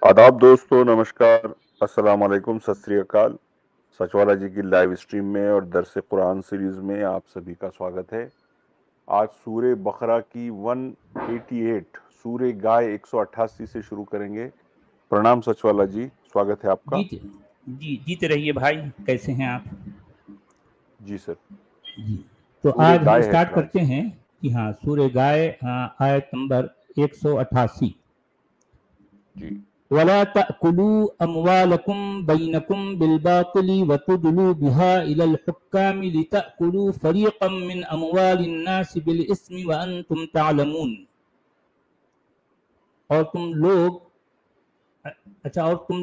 आदाब दोस्तों, नमस्कार, अस्सलाम वालेकुम, सत श्री अकाल। सचवाला जी की लाइव स्ट्रीम में और दरस कुरान सीरीज में आप सभी का स्वागत है। आज सूरे बकरा की 188 सूरे गाय 188 से शुरू करेंगे। प्रणाम सचवाला जी, स्वागत है आपका। जी जीते रहिए भाई, कैसे हैं आप? जी सर जी, तो आज हम स्टार्ट करते हैं कि हाँ सूरे गाय आयत नंबर 188। जी। वला तअकुलू अमवालकुम बैनकुम बिलबातिली वतुदलू बिहा इलल हुक्कामि लितअकुलू फरीक़म मिन अमवालिन नास बिलइस्मि व अंतुम तालमून। और तुम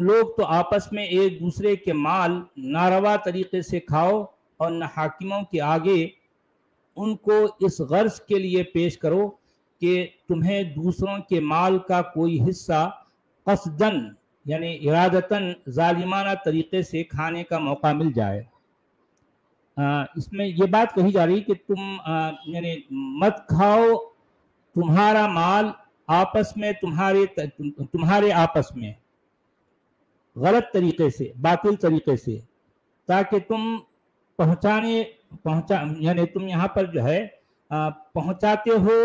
लोग तो आपस में एक दूसरे के माल नारवा तरीके से खाओ और न हाकिमों के आगे उनको इस गर्ज के लिए पेश करो कि तुम्हें दूसरों के माल का कोई हिस्सा कसदन यानी इरादतन जालिमाना तरीके से खाने का मौका मिल जाए। इसमें ये बात कही जा रही कि तुम यानी मत खाओ तुम्हारा माल आपस में तुम्हारे आपस में गलत तरीके से, बातिल तरीके से, ताकि तुम यानी तुम यहाँ पर जो है पहुँचाते हो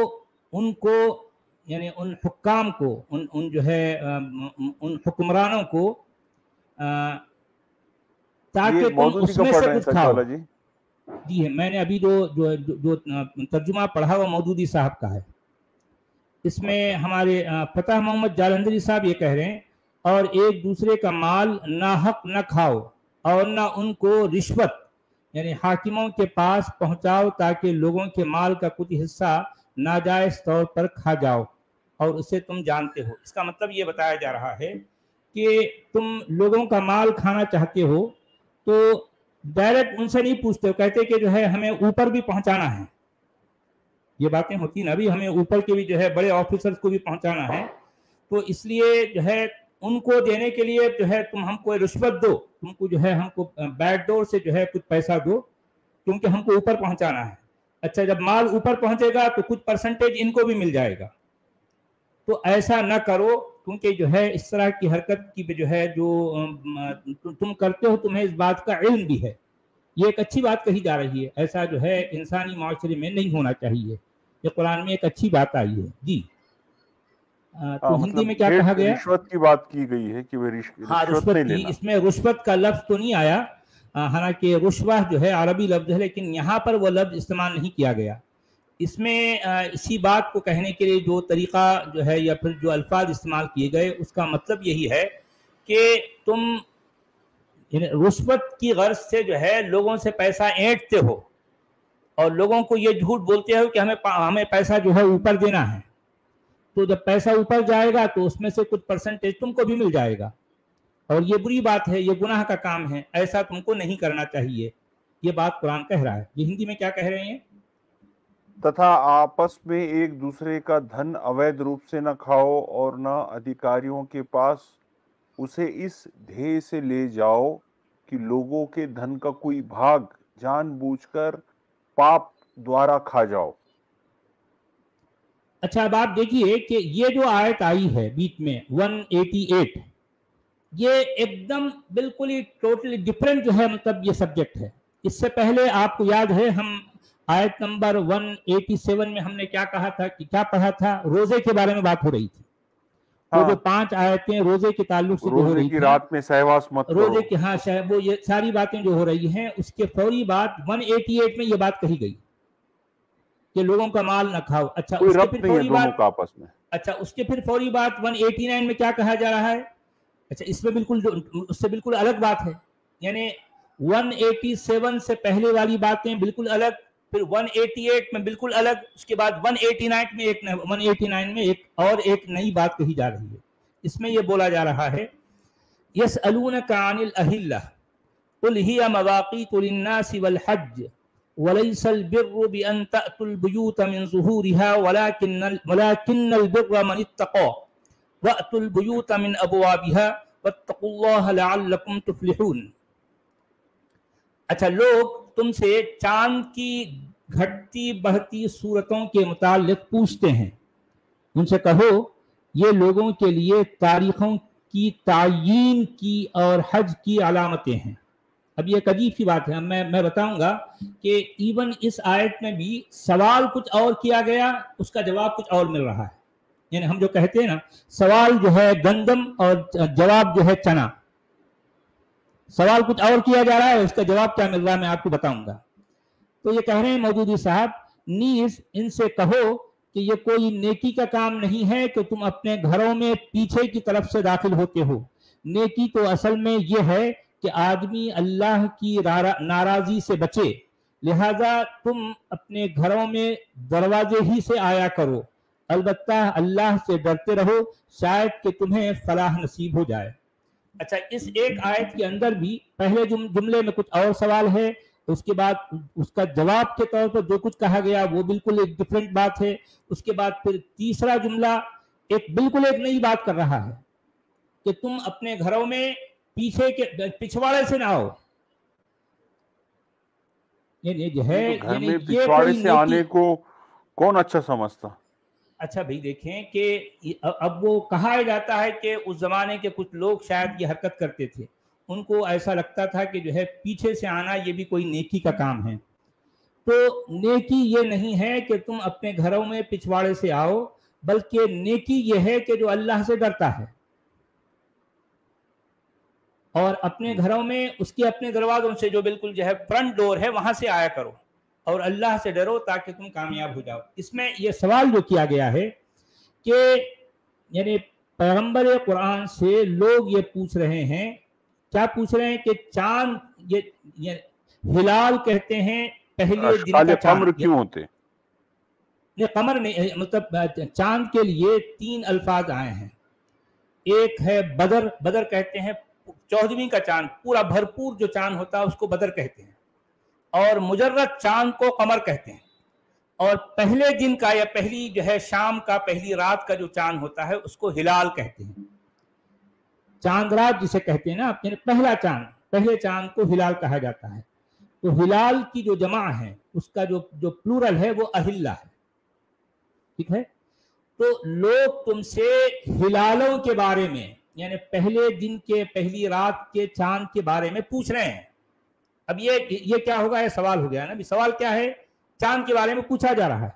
उनको, यानी उन हुक्काम को, उन जो है उन हुक्मरानों को, ताकि तुम उसमें से कुछ खाओ। जी है, मैंने अभी जो तर्जुमा पढ़ा वो मौदूदी साहब का है। इसमें हमारे फतह मोहम्मद जालंधरी साहब ये कह रहे हैं, और एक दूसरे का माल नाहक न खाओ और न उनको रिश्वत यानी हाकिमों के पास पहुंचाओ ताकि लोगों के माल का कुछ हिस्सा नाजायज तौर पर खा जाओ और उसे तुम जानते हो। इसका मतलब ये बताया जा रहा है कि तुम लोगों का माल खाना चाहते हो तो डायरेक्ट उनसे नहीं पूछते हो, कहते कि जो है हमें ऊपर भी पहुंचाना है। ये बातें होती ना, अभी हमें ऊपर के भी जो है बड़े ऑफिसर्स को भी पहुंचाना है, तो इसलिए जो है उनको देने के लिए जो है तुम हमको रिश्वत दो, तुमको जो है हमको बैक डोर से जो है कुछ पैसा दो क्योंकि हमको ऊपर पहुंचाना है। अच्छा, जब माल ऊपर पहुंचेगा तो कुछ परसेंटेज इनको भी मिल जाएगा। तो ऐसा न करो, क्योंकि जो है इस तरह की हरकत की जो है जो तुम करते हो तुम्हें इस बात का इल्म भी है। ये एक अच्छी बात कही जा रही है, ऐसा जो है इंसानी माशरे में नहीं होना चाहिए। ये कुरान में एक अच्छी बात आई है। जी तो हिंदी में क्या कहा गया? रिश्वत की बात की गई है कि रिश्वत नहीं लेना। इसमें रुश्वत का लफ्ज तो नहीं आया, हालांकि रुश्वा जो है अरबी लफ्ज है, लेकिन यहाँ पर वो लफ्ज इस्तेमाल नहीं किया गया। इसमें इसी बात को कहने के लिए जो तरीका जो है या फिर जो अल्फाज इस्तेमाल किए गए उसका मतलब यही है कि तुम रुश्वत की गर्ज से जो है लोगों से पैसा ऐंठते हो और लोगों को ये झूठ बोलते हो कि हमें पैसा जो है ऊपर देना है। तो जब पैसा ऊपर जाएगा तो उसमें से कुछ परसेंटेज तुमको भी मिल जाएगा, और ये बुरी बात है, ये गुनाह का काम है, ऐसा तुमको नहीं करना चाहिए। ये बात कुरान कह रहा है। ये हिंदी में क्या कह रहे हैं? तथा आपस में एक दूसरे का धन अवैध रूप से न खाओ और न अधिकारियों के पास उसे इस ध्येय से ले जाओ कि लोगों के धन का कोई भाग जानबूझकर पाप द्वारा खा जाओ। अच्छा, अब आप देखिए कि ये जो आयत आई है बीच में 188, ये एकदम बिल्कुल ही टोटली डिफरेंट जो है मतलब ये सब्जेक्ट है। इससे पहले आपको याद है हम आयत नंबर 187 में हमने क्या कहा था कि क्या पढ़ा था? रोजे के बारे में बात हो रही थी। तो जो 5 आयतें रोजे के ताल्लुक से जो हो रही थी, रात में सहवास मत करो, रोजे की, हाँ वो ये सारी बातें जो हो रही हैं, उसके फौरी बाद 188 में ये बात कही गई कि लोगों का माल न खाओ। अच्छा, उसके फिर फौरी बात आपस में, अच्छा उसके फिर फौरी बात 189 में क्या कहा जा रहा है? अच्छा, इसमें बिल्कुल उससे बिल्कुल अलग बात है, यानी 187 से पहले वाली बातें बिल्कुल अलग, फिर 188 में बिल्कुल अलग, उसके बाद 189 में एक नई बात कही जा रही है। इसमें यह बोला जा रहा है यसअलूनका अनिल अहिल्ला कुल हिया मवाक़ीतु लिन्नासि वल हज्ज वलैसल बिर्रु बिअन तअतुल बुयूत मिन ज़ुहूरिहा वलाकिन्नल बिर्र मन इत्तक़ा वअतुल बुयूत मिन अबवाबिहा वत्तक़ुल्लाह लअल्लकुम तुफ़्लिहून। अच्छा, लोग तुमसे चांद की घटती बढ़ती सूरतों के मुताल्लिक पूछते हैं, उनसे कहो ये लोगों के लिए तारीखों की तायीन की और हज की अलामतें हैं। अब ये एक अजीब सी बात है, मैं बताऊंगा कि इवन इस आयत में भी सवाल कुछ और किया गया, उसका जवाब कुछ और मिल रहा है। यानी हम जो कहते हैं ना, सवाल जो है गंदम और जवाब जो है चना, सवाल कुछ और किया जा रहा है, उसका जवाब क्या मिल रहा है मैं आपको बताऊंगा। तो ये कह रहे हैं मौदूदी साहब, नीस इनसे कहो कि ये कोई नेकी का काम नहीं है कि तुम अपने घरों में पीछे की तरफ से दाखिल होते हो। नेकी तो असल में ये है कि आदमी अल्लाह की नाराजी से बचे, लिहाजा तुम अपने घरों में दरवाजे ही से आया करो, अलबत्ता अल्लाह से डरते रहो, शायद कि तुम्हें फलाह नसीब हो जाए। अच्छा, इस एक आयत के अंदर भी पहले जुमले में कुछ और सवाल है, उसके बाद उसका जवाब के तौर पर जो कुछ कहा गया वो बिल्कुल एक डिफरेंट बात है। उसके बाद फिर तीसरा जुमला बिल्कुल एक नई बात कर रहा है कि तुम अपने घरों में पीछे के पिछवाड़े से ना आओ। ये जो है तो घर में पिछवाड़े से आने को कौन अच्छा समझता? अच्छा भाई देखें कि अब वो कहा जाता है कि उस जमाने के कुछ लोग शायद ये हरकत करते थे, उनको ऐसा लगता था कि जो है पीछे से आना ये भी कोई नेकी का काम है। तो नेकी ये नहीं है कि तुम अपने घरों में पिछवाड़े से आओ, बल्कि नेकी ये है कि जो अल्लाह से डरता है और अपने घरों में उसके अपने दरवाजों से जो बिल्कुल जो है फ्रंट डोर है वहां से आया करो और अल्लाह से डरो ताकि तुम कामयाब हो जाओ। इसमें यह सवाल जो किया गया है कि यानी पैगंबर कुरान से लोग ये पूछ रहे हैं, क्या पूछ रहे हैं कि चांद ये हिलाल कहते हैं पहले दिन का कमर क्यों होते? ये कमर नहीं, मतलब चांद के लिए 3 अल्फाज आए हैं। एक है बदर, बदर कहते हैं 14वीं का चांद, पूरा भरपूर जो चांद होता है उसको बदर कहते हैं, और मुजर्रद चांद को कमर कहते हैं। और पहले दिन का या पहली जो है शाम का, पहली रात का जो चांद होता है उसको हिलाल कहते हैं। चांद रात जिसे कहते हैं ना, पहला चांद, पहले चांद को हिलाल कहा जाता है। तो हिलाल की जो जमा है उसका जो प्लूरल है वो अहिल्ला है, ठीक है। तो लोग तुमसे हिलालों के बारे में, यानी पहले दिन के पहली रात के चांद के बारे में पूछ रहे हैं। अब ये क्या होगा, ये सवाल हो गया ना। सवाल क्या है, चांद के बारे में पूछा जा रहा है,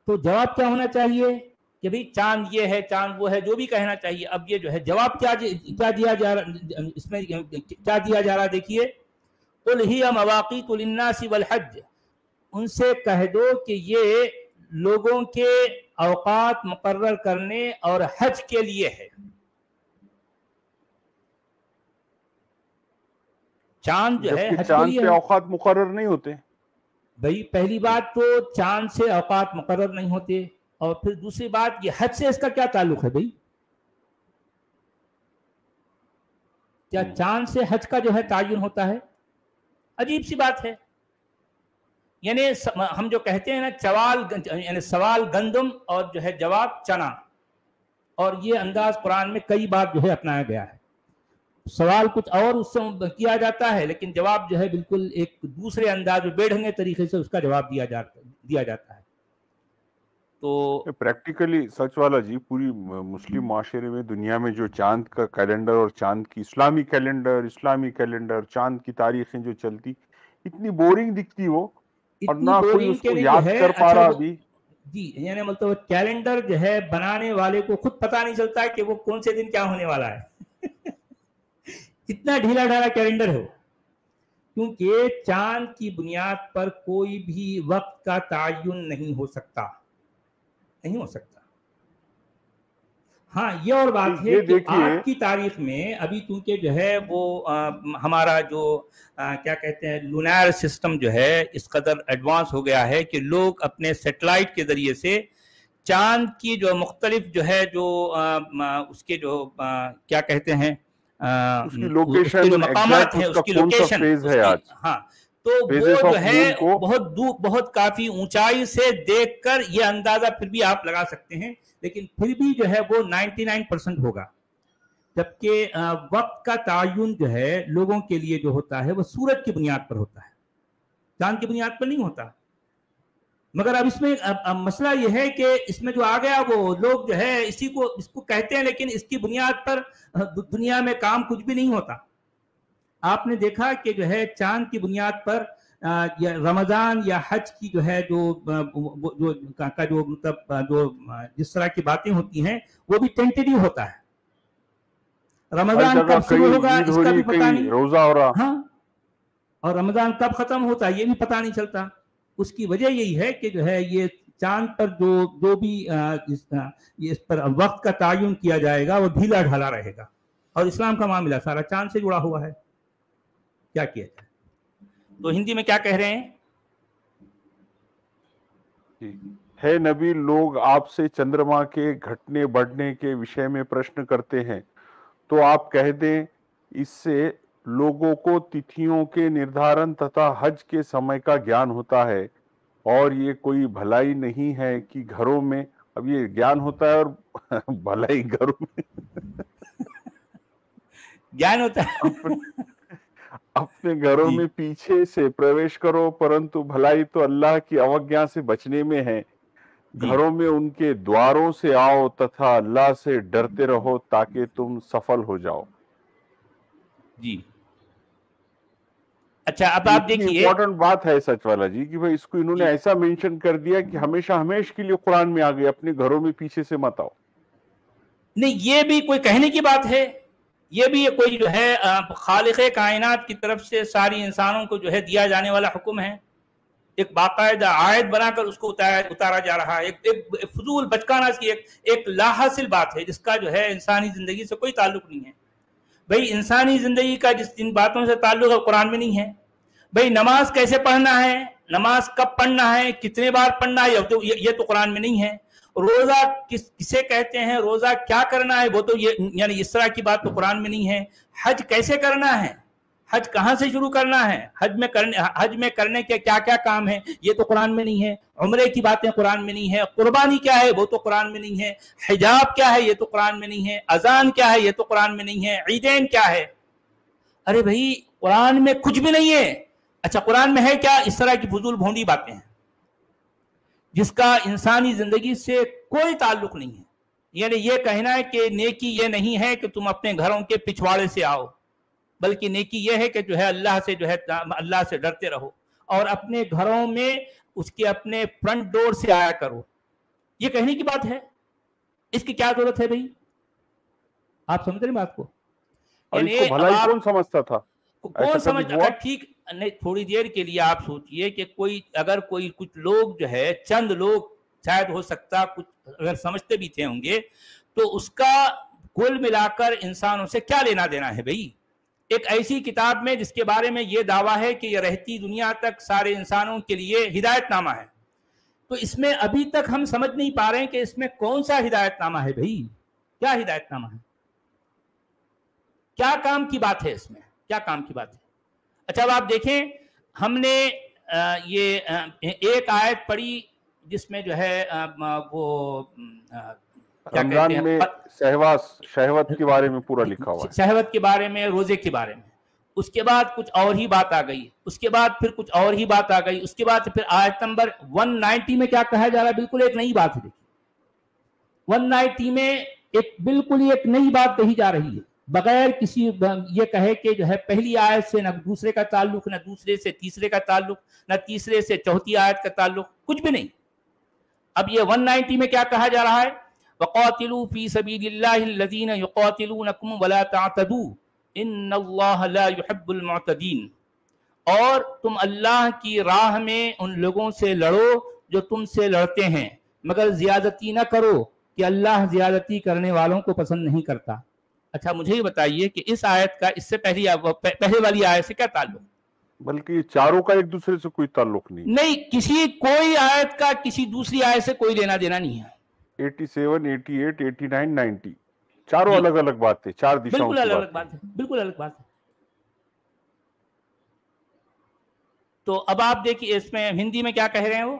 तो जवाब क्या होना चाहिए कि भाई चांद ये है, चांद वो है, जो भी कहना चाहिए। अब ये जो है जवाब क्या दिया जा रहा, इसमें क्या दिया जा रहा, देखिए, कुल हिया मवाक़ीतु लिन्नासि वल हज, उनसे कह दो कि ये लोगों के औकात मुकर्रर करने और हज के लिए है। चांद जो है चांद पे औकात मुकर्रर नहीं होते भाई। पहली बात तो चांद से औकात मुकर्रर नहीं होते, और फिर दूसरी बात ये हज से इसका क्या ताल्लुक है भाई? क्या चांद से हज का जो है तायुन होता है? अजीब सी बात है। यानी हम जो कहते हैं ना सवाल गंदम और जो है जवाब चना, और ये अंदाज कुरान में कई बार जो है अपनाया गया है। सवाल कुछ और उससे किया जाता है, लेकिन जवाब जो है बिल्कुल एक दूसरे अंदाज में बेढंगे तरीके से उसका जवाब दिया जाता है। तो प्रैक्टिकली सच वाला जी, पूरी मुस्लिम माशरे में, दुनिया में जो चांद का कैलेंडर और चांद की इस्लामी कैलेंडर, चांद की तारीखें जो चलती, इतनी बोरिंग दिखती वो, और ना कोई उसको याद कर पा रहा अभी जी। यानी मतलब कैलेंडर जो है बनाने वाले को खुद पता नहीं चलता है कि वो कौन से दिन क्या होने वाला है। इतना ढीला ढाला कैलेंडर हो, क्योंकि चांद की बुनियाद पर कोई भी वक्त का तायुन नहीं हो सकता। हाँ, ये और बात है कि आज की तारीख में अभी क्योंकि जो है वो हमारा जो क्या कहते हैं लूनार सिस्टम जो है इस कदर एडवांस हो गया है कि लोग अपने सैटेलाइट के जरिए से चांद की जो मुख्तलिफ जो है जो उसके जो क्या कहते हैं उसकी लोकेशन, जो मकामात है, उसकी लोकेशन है आज, हाँ, तो वो जो है बहुत काफी ऊंचाई से देखकर ये अंदाजा फिर भी आप लगा सकते हैं, लेकिन फिर भी जो है वो 99% होगा। जबकि वक्त का तायुन जो है लोगों के लिए जो होता है वो सूरज की बुनियाद पर होता है, चांद की बुनियाद पर नहीं होता। مگر اب اس میں مسئلہ یہ ہے کہ اس میں جو آ گیا وہ لوگ جو ہے اس کو کہتے ہیں، لیکن اس کی بنیاد پر دنیا میں کام کچھ بھی نہیں ہوتا. آپ نے دیکھا کہ جو ہے چاند کی بنیاد پر یا رمضان یا حج کی جو ہے جو مطلب جو جس طرح کی باتیں ہوتی ہیں وہ بھی ٹینٹیو ہوتا ہے. رمضان کب شروع ہوگا اس کا بھی پتہ نہیں، روزہ ہو رہا، ہاں، اور رمضان کب ختم ہوتا ہے یہ بھی پتہ نہیں چلتا. اس کی وجہ یہی ہے کہ جو ہے یہ چاند پر جو بھی اس پر وقت کا تعین کیا جائے گا وہ ڈھیلا ڈھالا رہے گا، اور اسلام کا معاملہ سارا چاند سے جڑا ہوا ہے. کیا کیا جائے؟ تو ہندی میں کیا کہہ رہے ہیں؟ ہے نبی، لوگ آپ سے چندرما کے گھٹنے بڑھنے کے وشے میں پرشن کرتے ہیں تو آپ کہہ دیں اس سے لوگوں کو تتھیوں کے نردھارن تتھا حج کے سمے کا گیان ہوتا ہے، اور یہ کوئی بھلائی نہیں ہے کہ گھروں میں، اب یہ گیان ہوتا ہے اور بھلائی گھروں میں گیان ہوتا ہے اپنے گھروں میں پیچھے سے پرویش کرو، پرنتو بھلائی تو اللہ کی اوگیا سے بچنے میں ہے. گھروں میں ان کے دواروں سے آؤ تتھا اللہ سے ڈرتے رہو تاکہ تم سفل ہو جاؤ. جی اچھا، اب آپ دیکھیے امپورٹنٹ بات ہے سچ والا جی کہ بھئی اس کو انہوں نے ایسا مینشن کر دیا کہ ہمیشہ ہمیش کے لیے قرآن میں آ گئے اپنے گھروں میں پیچھے سے مت آؤ. نہیں، یہ بھی کوئی کہنے کی بات ہے؟ یہ بھی کوئی جو ہے خالق کائنات کی طرف سے ساری انسانوں کو جو ہے دیا جانے والا حکم ہے، ایک باقاعدہ آیت بنا کر اس کو اتارا جا رہا ہے. ایک فضول بچکانہ کی ایک لا حاصل بات ہے جس کا جو ہے انسانی زندگی سے کوئی تعلق نہیں ہے. بھئی انسانی زندگی کا جن باتوں سے تعلق ہے قرآن میں نہیں ہے. بھئی نماز کیسے پڑھنا ہے، نماز کب پڑھنا ہے، کتنے بار پڑھنا ہے، یہ تو قرآن میں نہیں ہے. روزہ کسے کہتے ہیں، روزہ کیا کرنا ہے، وہ تو یعنی اس طرح کی بات تو قرآن میں نہیں ہے. حج کیسے کرنا ہے، حج کہاں سے شروع کرنا ہے، حج میں کرنے کے کیا کیا کام ہیں، یہ تو قرآن میں نہیں ہے. عمرے کی باتیں قرآن میں نہیں ہے. قربانی کیا ہے وہ تو قرآن میں نہیں ہے. حجاب کیا ہے یہ تو قرآن میں نہیں ہے. اذان کیا ہے یہ تو قرآن میں نہیں ہے. عیدین کیا ہے؟ ارے بھائی قرآن میں کچھ بھی نہیں ہے. اچھا قرآن میں ہے کیا؟ اس طرح کی فضول بھونڈی باتیں ہیں جس کا انسانی زندگی سے کوئی تعلق نہیں ہے. یعنی یہ کہنا ہے کہ نیکی یہ نہیں ہے کہ تم اپنے گھروں کے پچھواڑے سے آؤ، بلکہ نیکی یہ ہے کہ جو ہے اللہ سے ڈرتے رہو اور اپنے گھروں میں اس کے اپنے فرنٹ ڈور سے آیا کرو. یہ کہنے کی بات ہے، اس کی کیا ضرورت ہے بھائی؟ آپ سمجھ رہے بات کو؟ اور اس کو بھلائی کون سمجھتا تھا؟ کون سمجھ؟ اگر ٹھیک نہیں، تھوڑی دیر کے لیے آپ سوچئے کہ اگر کوئی کچھ لوگ جو ہے، چند لوگ شاید ہو سکتا کچھ اگر سمجھتے بھی تھے ہوں گے، تو اس کا کل ملا کر انسانوں سے کیا لینا دینا ہے بھائی؟ ایک ایسی کتاب میں جس کے بارے میں یہ دعویٰ ہے کہ یہ رہتی دنیا تک سارے انسانوں کے لیے ہدایت نامہ ہے، تو اس میں ابھی تک ہم سمجھ نہیں پا رہے ہیں کہ اس میں کون سا ہدایت نامہ ہے بھائی؟ کیا ہدایت نامہ ہے؟ کیا کام کی بات ہے اس میں؟ کیا کام کی بات ہے؟ اچھا اب آپ دیکھیں، ہم نے یہ ایک آیت پڑھی جس میں جو ہے وہ رمضان میں شہوت کے بارے میں پورا لکھا ہوا ہے، شہوت کے بارے میں، روزے کے بارے میں. اس کے بعد کچھ اور ہی بات آ گئی، اس کے بعد پھر کچھ اور ہی بات آ گئی، اس کے بعد پھر آیت نمبر 190 میں کیا کہا جا رہا ہے؟ بالکل ایک نئی بات ہے. دیکھیے 190 میں بالکل ایک نئی بات کہی جا رہی ہے، بغیر کسی یہ کہے کہ جو ہے پہلی آیت سے نہ دوسرے کا تعلق، نہ دوسرے سے تیسرے کا تعلق، نہ تیسرے سے چوتھی آیت کا تعلق، کچھ بھی نہیں. اب یہ 190 میں کیا کہا جا رہا ہے؟ وَقَاتِلُوا فِي سَبِيلِ اللَّهِ الَّذِينَ يُقَاتِلُونَكُمْ وَلَا تَعْتَدُوا إِنَّ اللَّهَ لَا يُحِبُّ الْمُعْتَدِينَ. اور تم اللہ کی راہ میں ان لوگوں سے لڑو جو تم سے لڑتے ہیں، مگر زیادتی نہ کرو کہ اللہ زیادتی کرنے والوں کو پسند نہیں کرتا. اچھا مجھے یہ بتائیے کہ اس آیت کا اس سے پہلے والی آیت سے کیا تعلق؟ بلکہ یہ چاروں کا ایک دوسرے سے کوئی تعلق نہیں. کوئی آیت کا کسی دوسری آیت سے کوئی لینا دینا نہیں ہے. 87, 88, 89, 90 چاروں الگ الگ بات ہے، چار دشاؤں کی بات ہے. بالکل الگ بات ہے. تو اب آپ دیکھیے اس میں ہندی میں کیا کہہ رہے ہیں وہ؟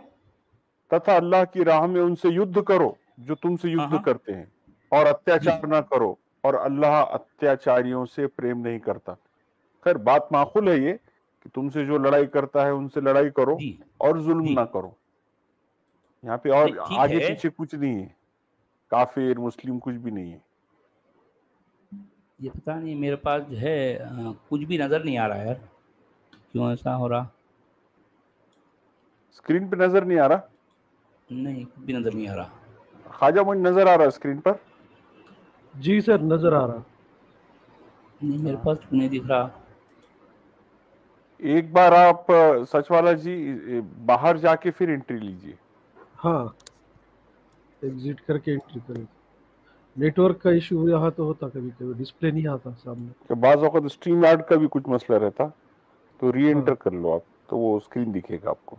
تتھا اللہ کی راہ میں ان سے یدھ کرو جو تم سے یدھ کرتے ہیں، اور اتیاچار نہ کرو، اور اللہ اتیاچاریوں سے پریم نہیں کرتا. خیر بات معقول ہے یہ کہ تم سے جو لڑائی کرتا ہے ان سے لڑائی کرو اور ظلم نہ کرو. यहाँ पे और आगे पीछे कुछ नहीं है, काफिर मुस्लिम कुछ भी नहीं है। ये पता नहीं, मेरे पास जो है कुछ भी नजर नहीं आ रहा है यार, क्यों ऐसा हो रहा? स्क्रीन पे नजर नहीं आ रहा? नहीं, कुछ भी नजर नहीं आ रहा। ख्वाजा मोइन नजर आ रहा है स्क्रीन पर? जी सर नजर आ रहा। नहीं, मेरे पास नहीं दिख रहा। एक बार आप सचवाला जी बाहर जाके फिर एंट्री लीजिए। हाँ, एग्जिट करके एंट्री करें। नेटवर्क का इशू यहाँ तो होता, कभी कभी डिस्प्ले नहीं आता सामने। तो बाज़ वक़्त स्ट्रीम यार्ड का भी कुछ मसला रहता, तो री एंटर हाँ। कर लो आप, तो वो स्क्रीन दिखेगा आपको।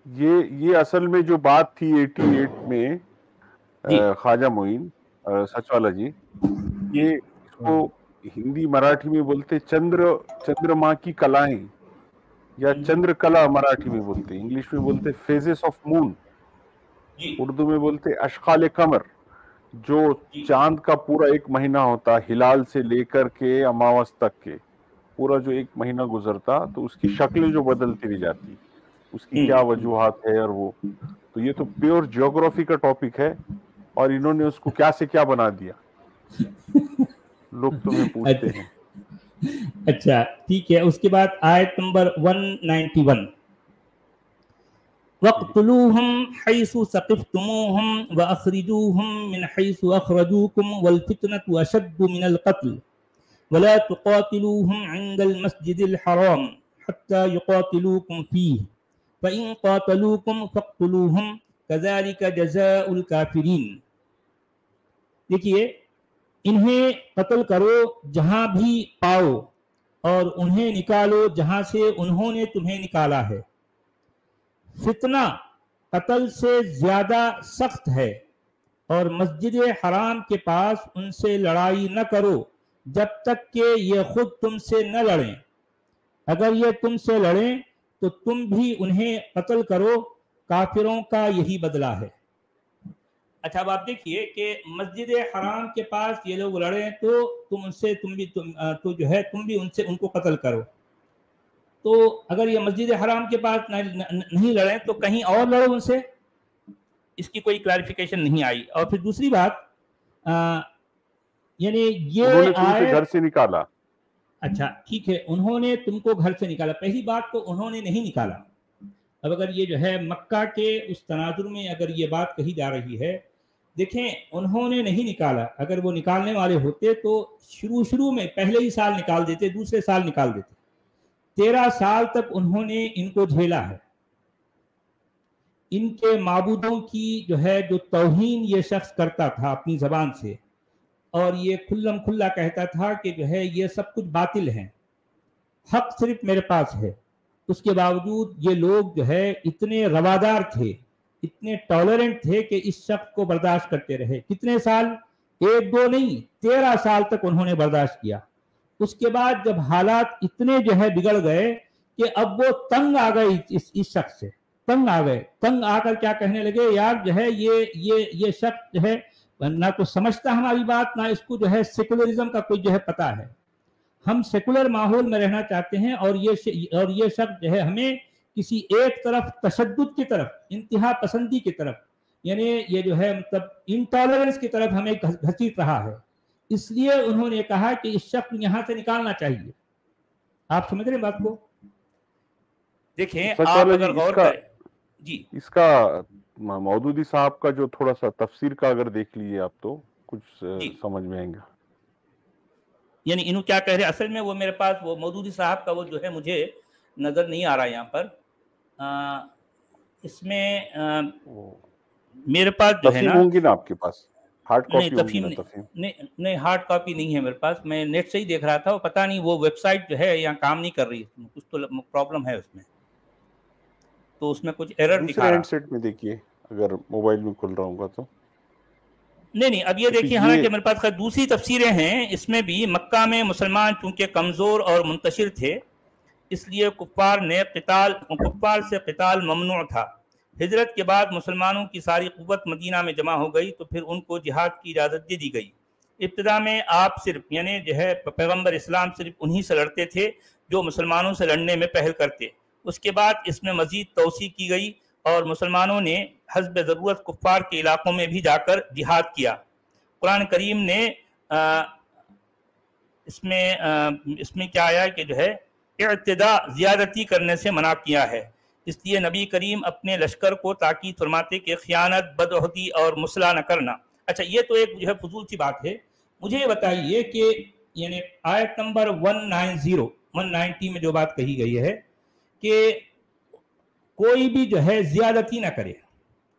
ये असल में जो बात थी 88 में ख्वाजा मोइन सचवाला जी, ये इसको हिंदी मराठी में बोलते चंद्रमा की कलाएं, या चंद्रकला मराठी में बोलते, इंग्लिश में बोलते फेजेस ऑफ मून, उर्दू में बोलते अशकाल कमर। जो चांद का पूरा एक महीना होता, हिलाल से लेकर के अमावस तक के पूरा जो एक महीना गुजरता, तो उसकी शक्लें जो बदलती रह जाती, उसकी क्या वजूहात है। और वो तो ये तो प्योर ज्योग्राफी का टॉपिक है, और इन्होंने उसको क्या से क्या बना दिया। लोग तुम्हें पूछते हैं। अच्छा ठीक है, उसके बाद आयत नंबर 191, वक़्तुलूहुम हैसु सक़िफ़्तुमूहुम व अख़रिजूहुम मिन हैसु अख़रजूकुम वल फ़ितनतु अशद्दु मिनल क़त्ल वला तुक़ातिलूहुम इंदल मस्जिदिल हराम हत्ता युक़ातिलूकुम फ़ीह फ़इन क़ातलूकुम फ़क़्तुलूहुम कज़ालिका जज़ाउल काफ़िरीन। देखिए, इन्हें कत्ल करो जहां भी पाओ, और उन्हें निकालो जहां से उन्होंने तुम्हें निकाला है। फितना कत्ल से ज्यादा सख्त है, और मस्जिद हराम के पास उनसे लड़ाई न करो जब तक कि ये खुद तुमसे न लड़ें। अगर ये तुमसे लड़ें तो तुम भी उन्हें कत्ल करो, काफिरों का यही बदला है। अच्छा, अब आप देखिए कि मस्जिद हराम के पास ये लोग लड़े तो तुम उनसे तो जो है तुम भी उनसे उनको कत्ल करो। तो अगर ये मस्जिद हराम के पास नहीं लड़े तो कहीं और लड़ो उनसे, इसकी कोई क्लैरिफिकेशन नहीं आई। और फिर दूसरी बात, यानी ये तुमसे घर से निकाला। अच्छा ठीक है, उन्होंने तुमको घर से निकाला, पहली बात तो उन्होंने नहीं निकाला। अब अगर ये जो है मक्का के उस तनाजुर में अगर ये बात कही जा रही है, देखें उन्होंने नहीं निकाला। अगर वो निकालने वाले होते तो शुरू में पहले ही साल निकाल देते, दूसरे साल निकाल देते। 13 साल तक उन्होंने इनको झेला है। इनके माबूदों की जो तौहीन ये शख्स करता था अपनी जबान से, और ये खुल्लम खुल्ला कहता था कि जो है ये सब कुछ बातिल है, हक सिर्फ मेरे पास है। उसके बावजूद ये लोग जो है इतने रवादार थे, इतने टॉलरेंट थे कि इस शख्स को बर्दाश्त करते रहे। कितने साल? 1-2 नहीं, 13 साल तक उन्होंने बर्दाश्त किया। उसके बाद जब हालात इतने जो है बिगड़ गए कि अब वो तंग आ गए, इस शख्स से तंग आ गए। तंग आकर क्या कहने लगे, यार जो है ये शख्स जो है ना तो समझता हमारी बात, ना इसको जो है सेकुलरिज्म का कोई जो है पता है। हम सेकुलर माहौल में रहना चाहते हैं, और ये शख्स जो है हमें किसी एक तरफ तशद्दुद की तरफ, इंतहा पसंदी की तरफ, यानी ये जो है मतलब इंटॉलरेंस की तरफ हमें घसीट रहा है। इसलिए उन्होंने कहा कि इस शख्स यहां से निकालना चाहिए। आप समझ रहे हैं बात को? देखें, आप अगर गौर करें जी, इसका मौदूदी साहब का जो थोड़ा सा तफसीर का अगर देख लीजिए आप तो कुछ समझ में आएगा। यानी इन्हों क्या कह रहे हैं, असल में वो मेरे पास वो मौदूदी साहब का वो जो है मुझे नजर नहीं आ रहा है यहाँ पर। इसमें मेरे पास जो है ना, होंगी ना आपके पास हार्ड कॉपी? नहीं हार्ड कॉपी नहीं है मेरे पास। मैं नेट से ही देख रहा था, वो पता नहीं वो वेबसाइट जो है यहाँ काम नहीं कर रही, कुछ तो प्रॉब्लम है उसमें, तो उसमें कुछ एरर दिखा रहा है। हैंडसेट में देखिए, अगर मोबाइल में खुल रहा होगा तो। नहीं, अब ये देखिए, हालांकि मेरे पास दूसरी तफसीरें हैं। इसमें भी मक्का में मुसलमान चूंकि कमज़ोर और मुंतशिर थे, इसलिए कुफ्फार से क़िताल ममनू था। हिजरत के बाद मुसलमानों की सारी क़ुव्वत मदीना में जमा हो गई, तो फिर उनको जिहाद की इजाज़त दे दी गई। ابتدا میں آپ صرف یعنی جو ہے پیغمبر اسلام صرف انہی سے لڑتے تھے جو مسلمانوں سے لڑنے میں پہل کرتے. اس کے بعد اس میں مزید توسیع کی گئی اور مسلمانوں نے حسب ضرورت کفار کے علاقوں میں بھی جا کر جہاد کیا. قرآن کریم نے اس میں کیا آیا کہ جو ہے اعتداء زیادتی کرنے سے منع کیا ہے. اس لیے نبی کریم اپنے لشکر کو تاکید فرماتے کہ خیانت، بدعہدی اور مصلح نہ کرنا. اچھا یہ تو ایک جو ہے فضول سی بات ہے. مجھے یہ بتائیے کہ یعنی آیت نمبر 190 میں جو بات کہی گئی ہے کہ کوئی بھی جو ہے زیادتی نہ کرے،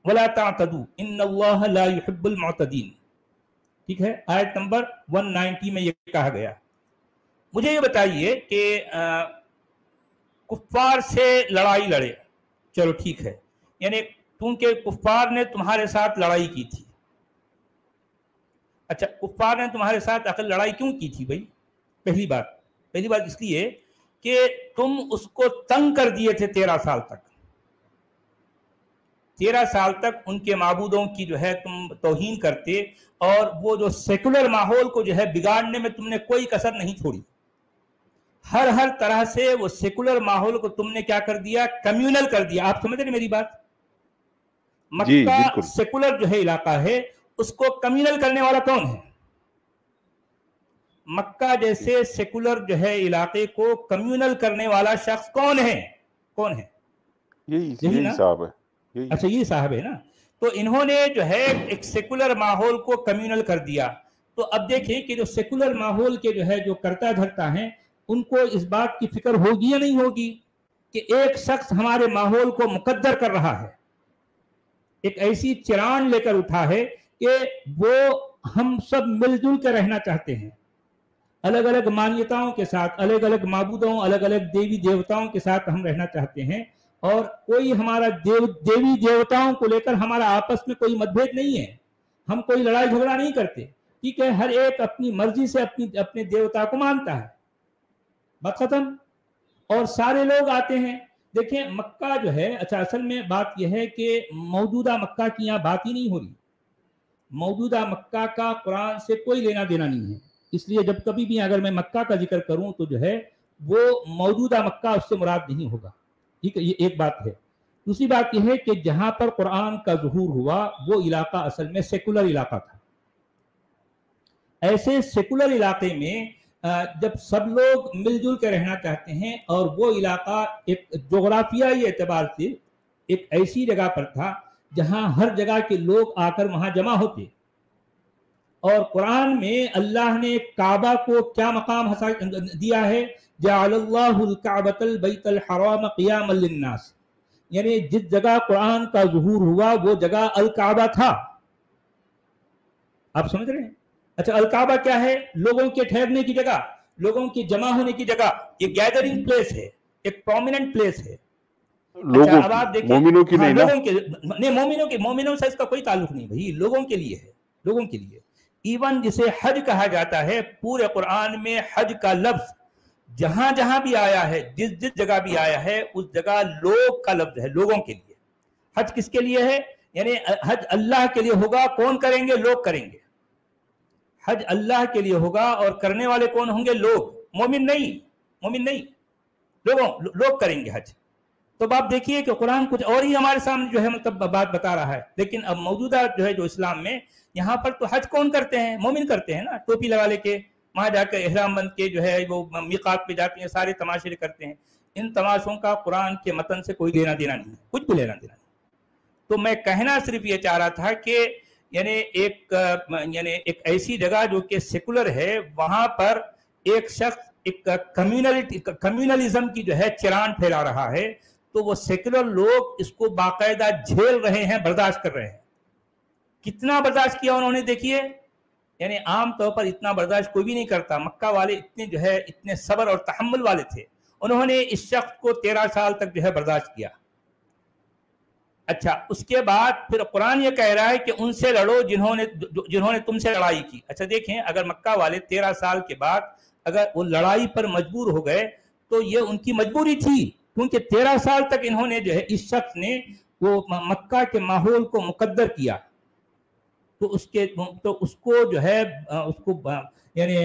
وَلَا تَعْتَدُوا إِنَّ اللَّهَ لَا يُحِبُّ الْمُعْتَدِينَ. ٹھیک ہے، آیت نمبر 190 میں یہ کہا گیا. مجھے یہ بتائیے کہ کفار سے لڑائی لڑے، چلو ٹھیک ہے، یعنی کیونکہ کفار نے تمہارے ساتھ لڑائی کی تھی. اچھا کفار نے تمہارے ساتھ آخر لڑائی کیوں کی تھی بھائی؟ پہلی بات اس لیے کہ تم اس کو تنگ کر دیے تھے 13 سال تک. 13 سال تک ان کے معبودوں کی جو ہے تم توہین کرتے اور وہ جو سیکولر ماحول کو جو ہے بگاڑنے میں تم نے کوئی کسر نہیں چھوڑی. ہر طرح سے وہ سیکولر ماحول کو تم نے کیا کر دیا؟ کمیونل کر دیا. آپ سمجھ رہے میری بات؟ مکہ سیکولر جو ہے علاقہ ہے، اس کو کمیونل کرنے والا کون ہے؟ مکہ جیسے سیکولر جو ہے علاقے کو کمیونل کرنے والا شخص کون ہے؟ یہی صاحب ہے. اچھا یہ صاحب ہے نا. تو انہوں نے جو ہے ایک سیکولر ماحول کو کمیونل کر دیا. تو اب دیکھیں کہ جو سیکولر ماحول کے جو ہے جو کرتا دھرتا ہیں ان کو اس بات کی فکر ہوگی یا نہیں ہوگی کہ ایک شخص ہمارے ماحول کو مقدر کر رہا ہے، ایک ایسی چران لے کر اٹھا ہے کہ وہ ہم سب مل جل کر رہنا چاہتے ہیں، الگ الگ مانیتاؤں کے ساتھ، الگ الگ معبودوں، الگ الگ دیوی دیوتاؤں کے ساتھ ہم رہنا چاہتے ہیں، اور کوئی ہمارا دیوی دیوتاؤں کو لے کر ہمارا آپس میں کوئی متبھید نہیں ہے، ہم کوئی لڑائی جھگڑا نہیں کرتے. ٹھیک ہے، ہر ایک اپنی مرضی سے اپنے دیوتا کو مانتا ہے، بات ختم. اور سارے لوگ آتے ہیں. دیکھیں مکہ جو ہے، اچھا اصل میں بات یہ ہے کہ موجودہ مکہ کی یہاں بات ہی نہیں ہو رہی. موجودہ مکہ کا قرآن سے کوئی لینا دینا نہیں ہے. اس لیے جب کبھی بھی اگر میں مکہ کا ذکر کروں تو جو ہے وہ موجودہ مکہ اس سے مراد نہیں ہوگا. ٹھیک ہے، یہ ایک بات ہے. دوسری بات یہ ہے کہ جہاں پر قرآن کا ظہور ہوا وہ علاقہ اصل میں سیکولر علاقہ تھا. ایسے سیکولر علاقے میں جب سب لوگ مل جل کے رہنا چاہتے ہیں اور وہ علاقہ ایک جغرافیائی اعتبار سے ایک ایسی جگہ پر تھا جہاں ہر جگہ کے لوگ آ کر وہاں جمع ہوتے، اور قرآن میں اللہ نے کعبہ کو کیا مقام دیا ہے؟ جعل اللہ الکعبۃ البیت الحرام قیاما للناس، یعنی جس جگہ قرآن کا ظہور ہوا وہ جگہ الکعبہ تھا. آپ سمجھ رہے ہیں؟ اچھا الکعبہ کیا ہے؟ لوگوں کے ٹھہرنے کی جگہ، لوگوں کی جمع ہونے کی جگہ، یہ گیدرنگ پلیس ہے، ایک پرومیننٹ پلیس ہے. اچھا اب آپ دیکھیں مومنوں کی نہیں، مومنوں سے اس کا کوئی تعلق نہیں بھائی، لوگوں کے لیے ہے، لوگوں کے لیے. ایون جسے حج کہا جاتا ہے، پورے قرآن میں حج کا لفظ جہاں جہاں بھی آیا ہے، جس جس جگہ بھی آیا ہے، اس جگہ لوگ کا لفظ ہے، لوگوں کے لیے. حج کس کے لیے ہے؟ یعنی حج اللہ کے لیے ہوگا. کون کریں گے؟ لوگ کریں گے. حج اللہ کے لیے ہوگا اور کرنے والے کون ہوں گے؟ لوگ. مومن نہیں، لوگ کریں گے حج. تو آپ دیکھیے کہ قرآن کچھ اور ہی ہمارے سامنے جو ہے مطلب بات بتا رہا ہے. لیکن اب موجودہ جو ہے جو اسلام میں یہاں پر تو حج کون کرتے ہیں؟ مومن کرتے ہیں نا، ٹوپی لگا لے کے وہاں جا کے احرام بند کے جو ہے وہ میقات پہ جاتے ہیں، سارے تماشے کرتے ہیں. ان تماشوں کا قرآن کے متن سے کوئی لینا دینا نہیں ہے، کچھ بھی لینا دینا نہیں. تو میں کہنا صرف یہ چاہ رہا تھا کہ یعنی ایک ایسی جگہ جو کہ سیکولر ہے، وہاں پر ایک شخص ایک کمیونلزم کی جو ہے چران پھیلا رہا ہے، تو وہ سیکولر لوگ اس کو باقاعدہ جھیل رہے ہیں، برداشت کر رہے ہیں. کتنا برداشت کیا انہوں نے دیکھیے، یعنی عام طور پر اتنا برداشت کوئی بھی نہیں کرتا. مکہ والے اتنے جو ہے اتنے صبر اور تحمل والے تھے، انہوں نے اس شخص کو 13 سال تک جو ہے برداشت کیا. اچھا اس کے بعد پھر قرآن یہ کہہ رہا ہے کہ ان سے لڑو جنہوں نے تم سے لڑائی کی. اچھا دیکھیں، اگر مکہ والے 13 سال کے بعد اگر وہ لڑائی پر مجبور ہو گئے تو یہ ان کی مجبوری تھی، کیونکہ 13 سال تک انہوں نے جو ہے اس شخص نے وہ مکہ کے ماحول کو مقدر کیا. تو اس کو جو ہے اس کو یعنی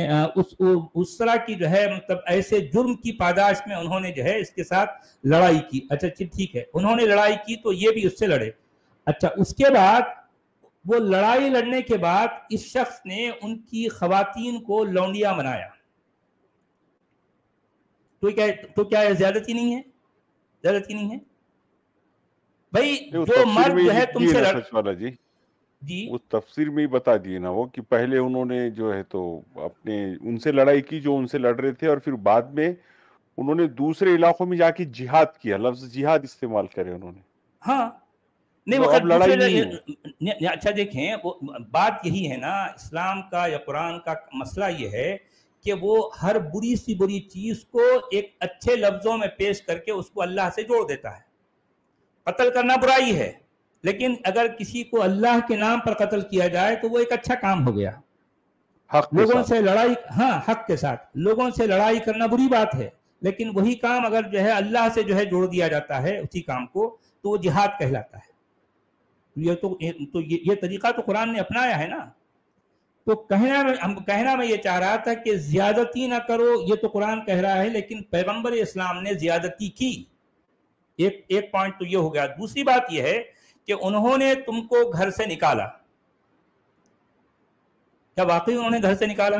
اس طرح کی جو ہے مطلب ایسے جرم کی پاداش میں انہوں نے جو ہے اس کے ساتھ لڑائی کی. اچھا ٹھیک ہے, انہوں نے لڑائی کی تو یہ بھی اس سے لڑے. اچھا اس کے بعد وہ لڑائی لڑنے کے بعد اس شخص نے ان کی خواتین کو لونڈیاں بنایا. تو کیا زیادتی نہیں ہے؟ زیادتی نہیں ہے بھائی. جو مرد جو ہے تم سے جی اس تفسیر میں ہی بتا دیے نا وہ کہ پہلے انہوں نے جو ہے تو اپنے ان سے لڑائی کی جو ان سے لڑ رہے تھے, اور پھر بعد میں انہوں نے دوسرے علاقوں میں جا کے جہاد کیا. لفظ جہاد استعمال کرے انہوں نے. ہاں نہیں وہ لڑائی نہیں. اچھا دیکھیں بات یہی ہے نا, اسلام کا یا قرآن کا مسئلہ یہ ہے کہ وہ ہر بری سی بری چیز کو ایک اچھے لفظوں میں پیش کر کے اس کو اللہ سے جوڑ دیتا ہے. قتل کرنا برائی ہے, لیکن اگر کسی کو اللہ کے نام پر قتل کیا جائے تو وہ ایک اچھا کام ہو گیا. لوگوں سے لڑائی, ہاں حق کے ساتھ لوگوں سے لڑائی کرنا بری بات ہے, لیکن وہی کام اگر جو ہے اللہ سے جو ہے جوڑ دیا جاتا ہے اسی کام کو تو وہ جہاد کہلاتا ہے. یہ طریقہ تو قرآن نے اپنایا ہے نا. تو کہنا میں یہ چاہ رہا تھا کہ زیادتی نہ کرو, یہ تو قرآن کہہ رہا ہے, لیکن پیغمبر اسلام نے زیادتی کی. ایک پوائنٹ تو یہ ہو گیا. دوسری بات یہ ہے کہ انہوں نے تم کو گھر سے نکالا. کیا واقعی انہوں نے گھر سے نکالا؟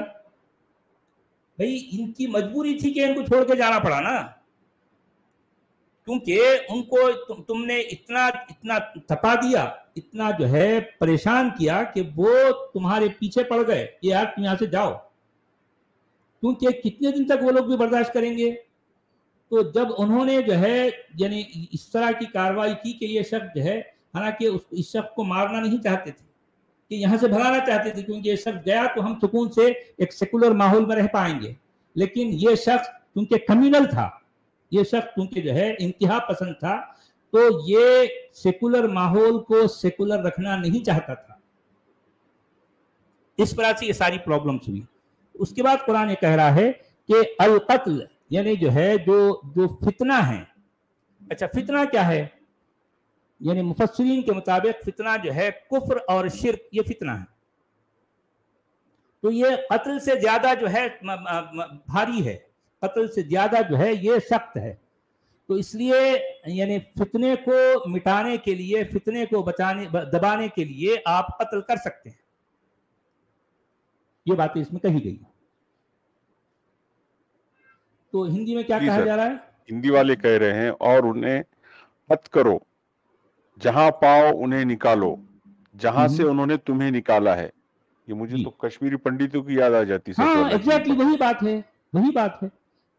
بھئی ان کی مجبوری تھی کہ ان کو چھوڑ کے جانا پڑا نا, کیونکہ ان کو تم نے اتنا تپا دیا, اتنا جو ہے پریشان کیا کہ وہ تمہارے پیچھے پڑ گئے کہ یار تم یہاں سے جاؤ. کیونکہ کتنے دن تک وہ لوگ بھی برداشت کریں گے. تو جب انہوں نے جو ہے یعنی اس طرح کی کارروائی کی کہ یہ شخص جو ہے, حالانکہ اس شخص کو مارنا نہیں چاہتے تھے, کہ یہاں سے بھگانا چاہتے تھے, کیونکہ یہ شخص گیا تو ہم سکون سے ایک سیکولر ماحول میں رہ پائیں گے. لیکن یہ شخص کیونکہ کمیونل تھا, یہ شخص کیونکہ جو ہے انتہا پسند تھا, تو یہ سیکولر ماحول کو سیکولر رکھنا نہیں چاہتا تھا. اس طرح سے یہ ساری پرابلمز ہوئی. اس کے بعد قرآن یہ کہہ رہا ہے کہ القتل یعنی جو ہے جو فتنہ ہے. اچھا فتنہ کیا ہے؟ یعنی مفسرین کے مطابق فتنہ جو ہے کفر اور شرک, یہ فتنہ ہے. تو یہ قتل سے زیادہ جو ہے بھاری ہے, قتل سے زیادہ جو ہے یہ سخت ہے. تو اس لیے یعنی فتنے کو مٹانے کے لیے, فتنے کو دبانے کے لیے آپ قتل کر سکتے ہیں. یہ باتیں اس میں کہی گئی. تو ہندی میں کیا کہا جا رہا ہے؟ ہندی والے کہہ رہے ہیں اور انہیں قتل کرو, جہاں پاؤ انہیں نکالو, جہاں سے انہوں نے تمہیں نکالا ہے. یہ مجھے تو کشمیری پنڈتوں کی یاد آ جاتی. ہاں ایگزیکٹلی وہی بات ہے, وہی بات ہے.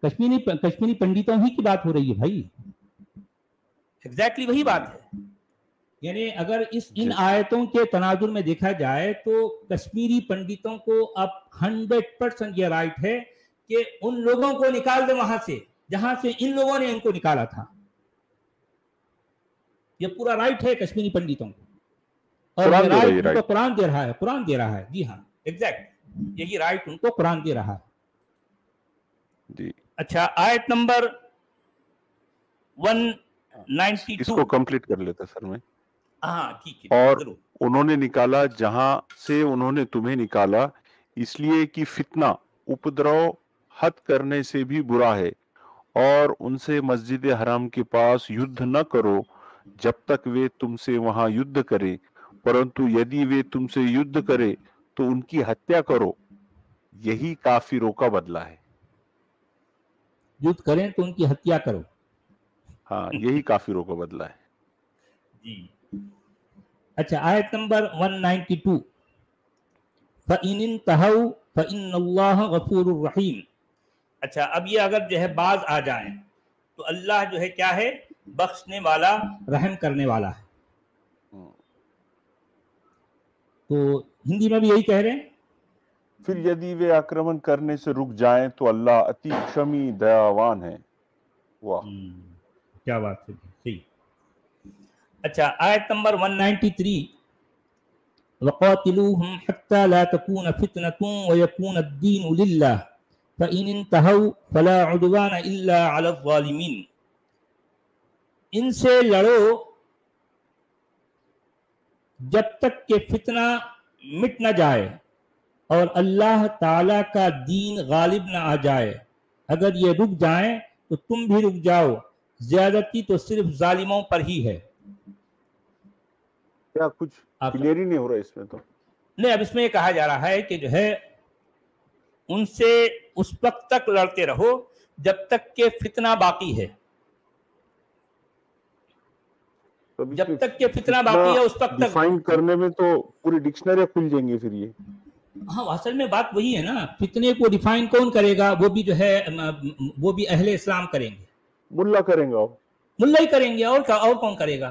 کشمیری پنڈتوں ہی کی بات ہو رہی ہے بھائی. ایگزیکٹلی وہی بات ہے. یعنی اگر ان آیتوں کے تناظر میں دیکھا جائے تو کشمیری پنڈتوں کو اب 100% یہ رائٹ ہے کہ ان لوگوں کو نکال دے وہاں سے جہاں سے ان لوگوں نے ان کو نکالا تھا. یہ پورا رائٹ ہے کشمیری پنڈتوں کو, اور یہ رائٹ ان کو قرآن دے رہا ہے. قرآن دے رہا ہے, جی ہاں ایگزیکٹ, یہی رائٹ ان کو قرآن دے رہا ہے. اچھا آیت نمبر 192 اس کو کمپلیٹ کر لیتا سر میں. ہاں ٹھیک ہے. اور انہوں نے نکالا جہاں سے انہوں نے تمہیں نکالا, اس لیے کہ فتنہ اپدرو حد کرنے سے بھی برا ہے, اور ان سے مسجد حرام کے پاس یدھ نہ کرو جب تک وہ تم سے وہاں یدھ کرے, پرنتو یدی وہ تم سے یدھ کرے تو ان کی ہتیا کرو, یہی کافروں کا بدلہ ہے. یدھ کریں تو ان کی ہتیا کرو, ہاں یہی کافروں کا بدلہ ہے. جی اچھا آیت نمبر 192 فَإِنِ انْتَهَوْا فَإِنَّ اللَّهَ غَفُورٌ رَحِيمٌ. اچھا اب یہ اگر جو ہے باز آ جائیں تو اللہ جو ہے کیا ہے, بخشنے والا, رحم کرنے والا ہے. تو ہندی میں بھی یہی کہہ رہے ہیں. پھر یدی وہ آکرمن کرنے سے رک جائیں تو اللہ اتی شمی دیاوان ہے. واہ کیا بات ہے, صحیح. اچھا آیت نمبر 193 وَقَاتِلُوهُمْ حَتَّى لَا تَكُونَ فِتْنَةٌ وَيَكُونَ الدِّينُ لِلَّهِ فَإِنِ انْتَهَوْا فَلَا عُدْوَانَ إِلَّا عَلَى الظَّالِمِينَ. ان سے لڑو جب تک کہ فتنہ मिट न जाए और अल्लाह ताला का दीन गालिब न आ जाए। अगर ये रुक जाएं तो तुम भी रुक जाओ, ज्यादती तो सिर्फ जालिमों पर ही है। क्या कुछ क्लियर ही नहीं हो रहा इसमें तो? नहीं, अब इसमें ये कहा जा रहा है कि जो है उनसे उस वक्त तक लड़ते रहो जब तक के फितना बाकी है। जब तक के फितना बाकी है उस वक्त तक डिफाइन करने में तो पूरी डिक्शनरी खुल जाएंगी फिर ये। हाँ, असल में बात वही है ना, फितने को डिफाइन कौन करेगा? वो भी जो है वो भी अहले इस्लाम करेंगे, मुल्ला करेंगे, मुल्ला ही करेंगे, और कौन करेगा?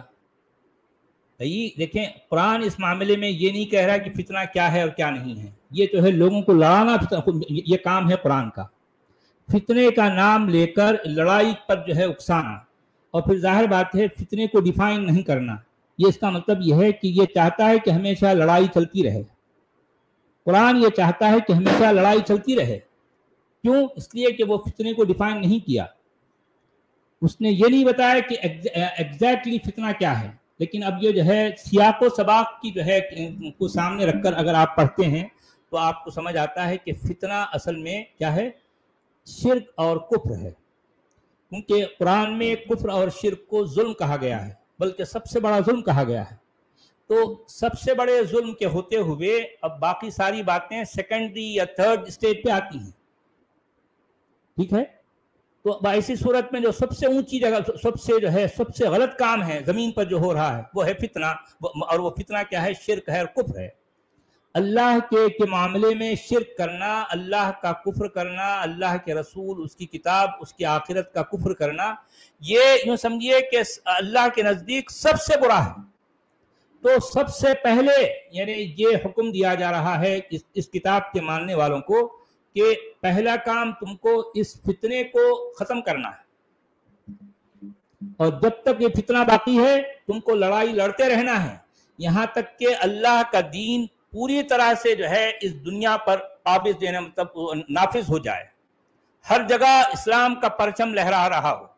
भाई देखें, कुरान इस मामले में ये नहीं कह रहा कि फितना क्या है और क्या नहीं है। ये जो है लोगों को लड़ाना, ये काम है कुरान का। फितने का नाम लेकर लड़ाई पर जो है उकसाना, और फिर जाहिर बात है फितने को डिफाइन नहीं करना, ये इसका मतलब यह है कि ये चाहता है कि हमेशा लड़ाई चलती रहे। कुरान ये चाहता है कि हमेशा लड़ाई चलती रहे। क्यों? इसलिए कि वो फितने को डिफाइन नहीं किया, उसने ये नहीं बताया कि एग्जैक्टली फितना क्या है। लेकिन अब ये जो है सियाको सबाक की जो है को सामने रखकर अगर आप पढ़ते हैं तो आपको समझ आता है कि फितना असल में क्या है, शिर्क और कुफ्र है। क्योंकि कुरान में कुफ्र और शिर्क को जुल्म कहा गया है, बल्कि सबसे बड़ा जुल्म कहा गया है। तो सबसे बड़े जुल्म के होते हुए अब बाकी सारी बातें सेकेंडरी या थर्ड स्टेज पे आती हैं, ठीक है। तो ऐसी सूरत में जो सबसे ऊंची जगह, सबसे जो है सबसे गलत काम है जमीन पर जो हो रहा है वो है फितना। और वो फितना क्या है? शिर्क है और कुफ्र है। अल्लाह के मामले में शिर्क करना, अल्लाह का कुफ्र करना, अल्लाह के रसूल, उसकी किताब, उसकी आखिरत का कुफ्र करना, ये यूं समझिए कि अल्लाह के नजदीक सबसे बुरा है। तो सबसे पहले यानी ये हुक्म दिया जा रहा है इस किताब के मानने वालों को कि पहला काम तुमको इस फितने को खत्म करना है, और जब तक ये फितना बाकी है तुमको लड़ाई लड़ते रहना है, यहां तक कि अल्लाह का दीन पूरी तरह से जो है इस दुनिया पर काबिज देना, मतलब नाफिज हो जाए। हर जगह इस्लाम का परचम लहरा रहा हो,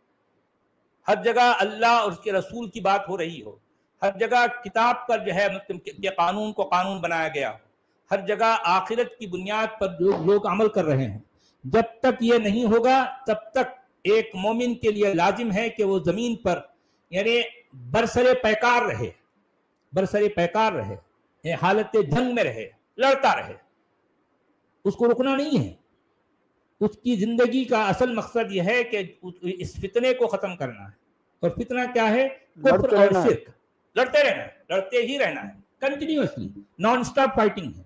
हर जगह अल्लाह और उसके रसूल की बात हो रही हो, हर जगह किताब पर जो है मतलब के कानून को कानून बनाया गया हो, हर जगह आखिरत की बुनियाद पर जो लोग अमल कर रहे हैं। जब तक ये नहीं होगा तब तक एक मोमिन के लिए लाजिम है कि वो जमीन पर यानी बरसरे पैकार रहे, बरसरे पैकार रहे, हालत जंग में रहे, लड़ता रहे। उसको रुकना नहीं है। उसकी जिंदगी का असल मकसद यह है कि इस फितने को खत्म करना है। और फितना क्या है? कुफ्र और शिर्क। लड़ते रहना है, लड़ते ही रहना है, कंटिन्यूअसली, नॉन स्टॉप फाइटिंग है,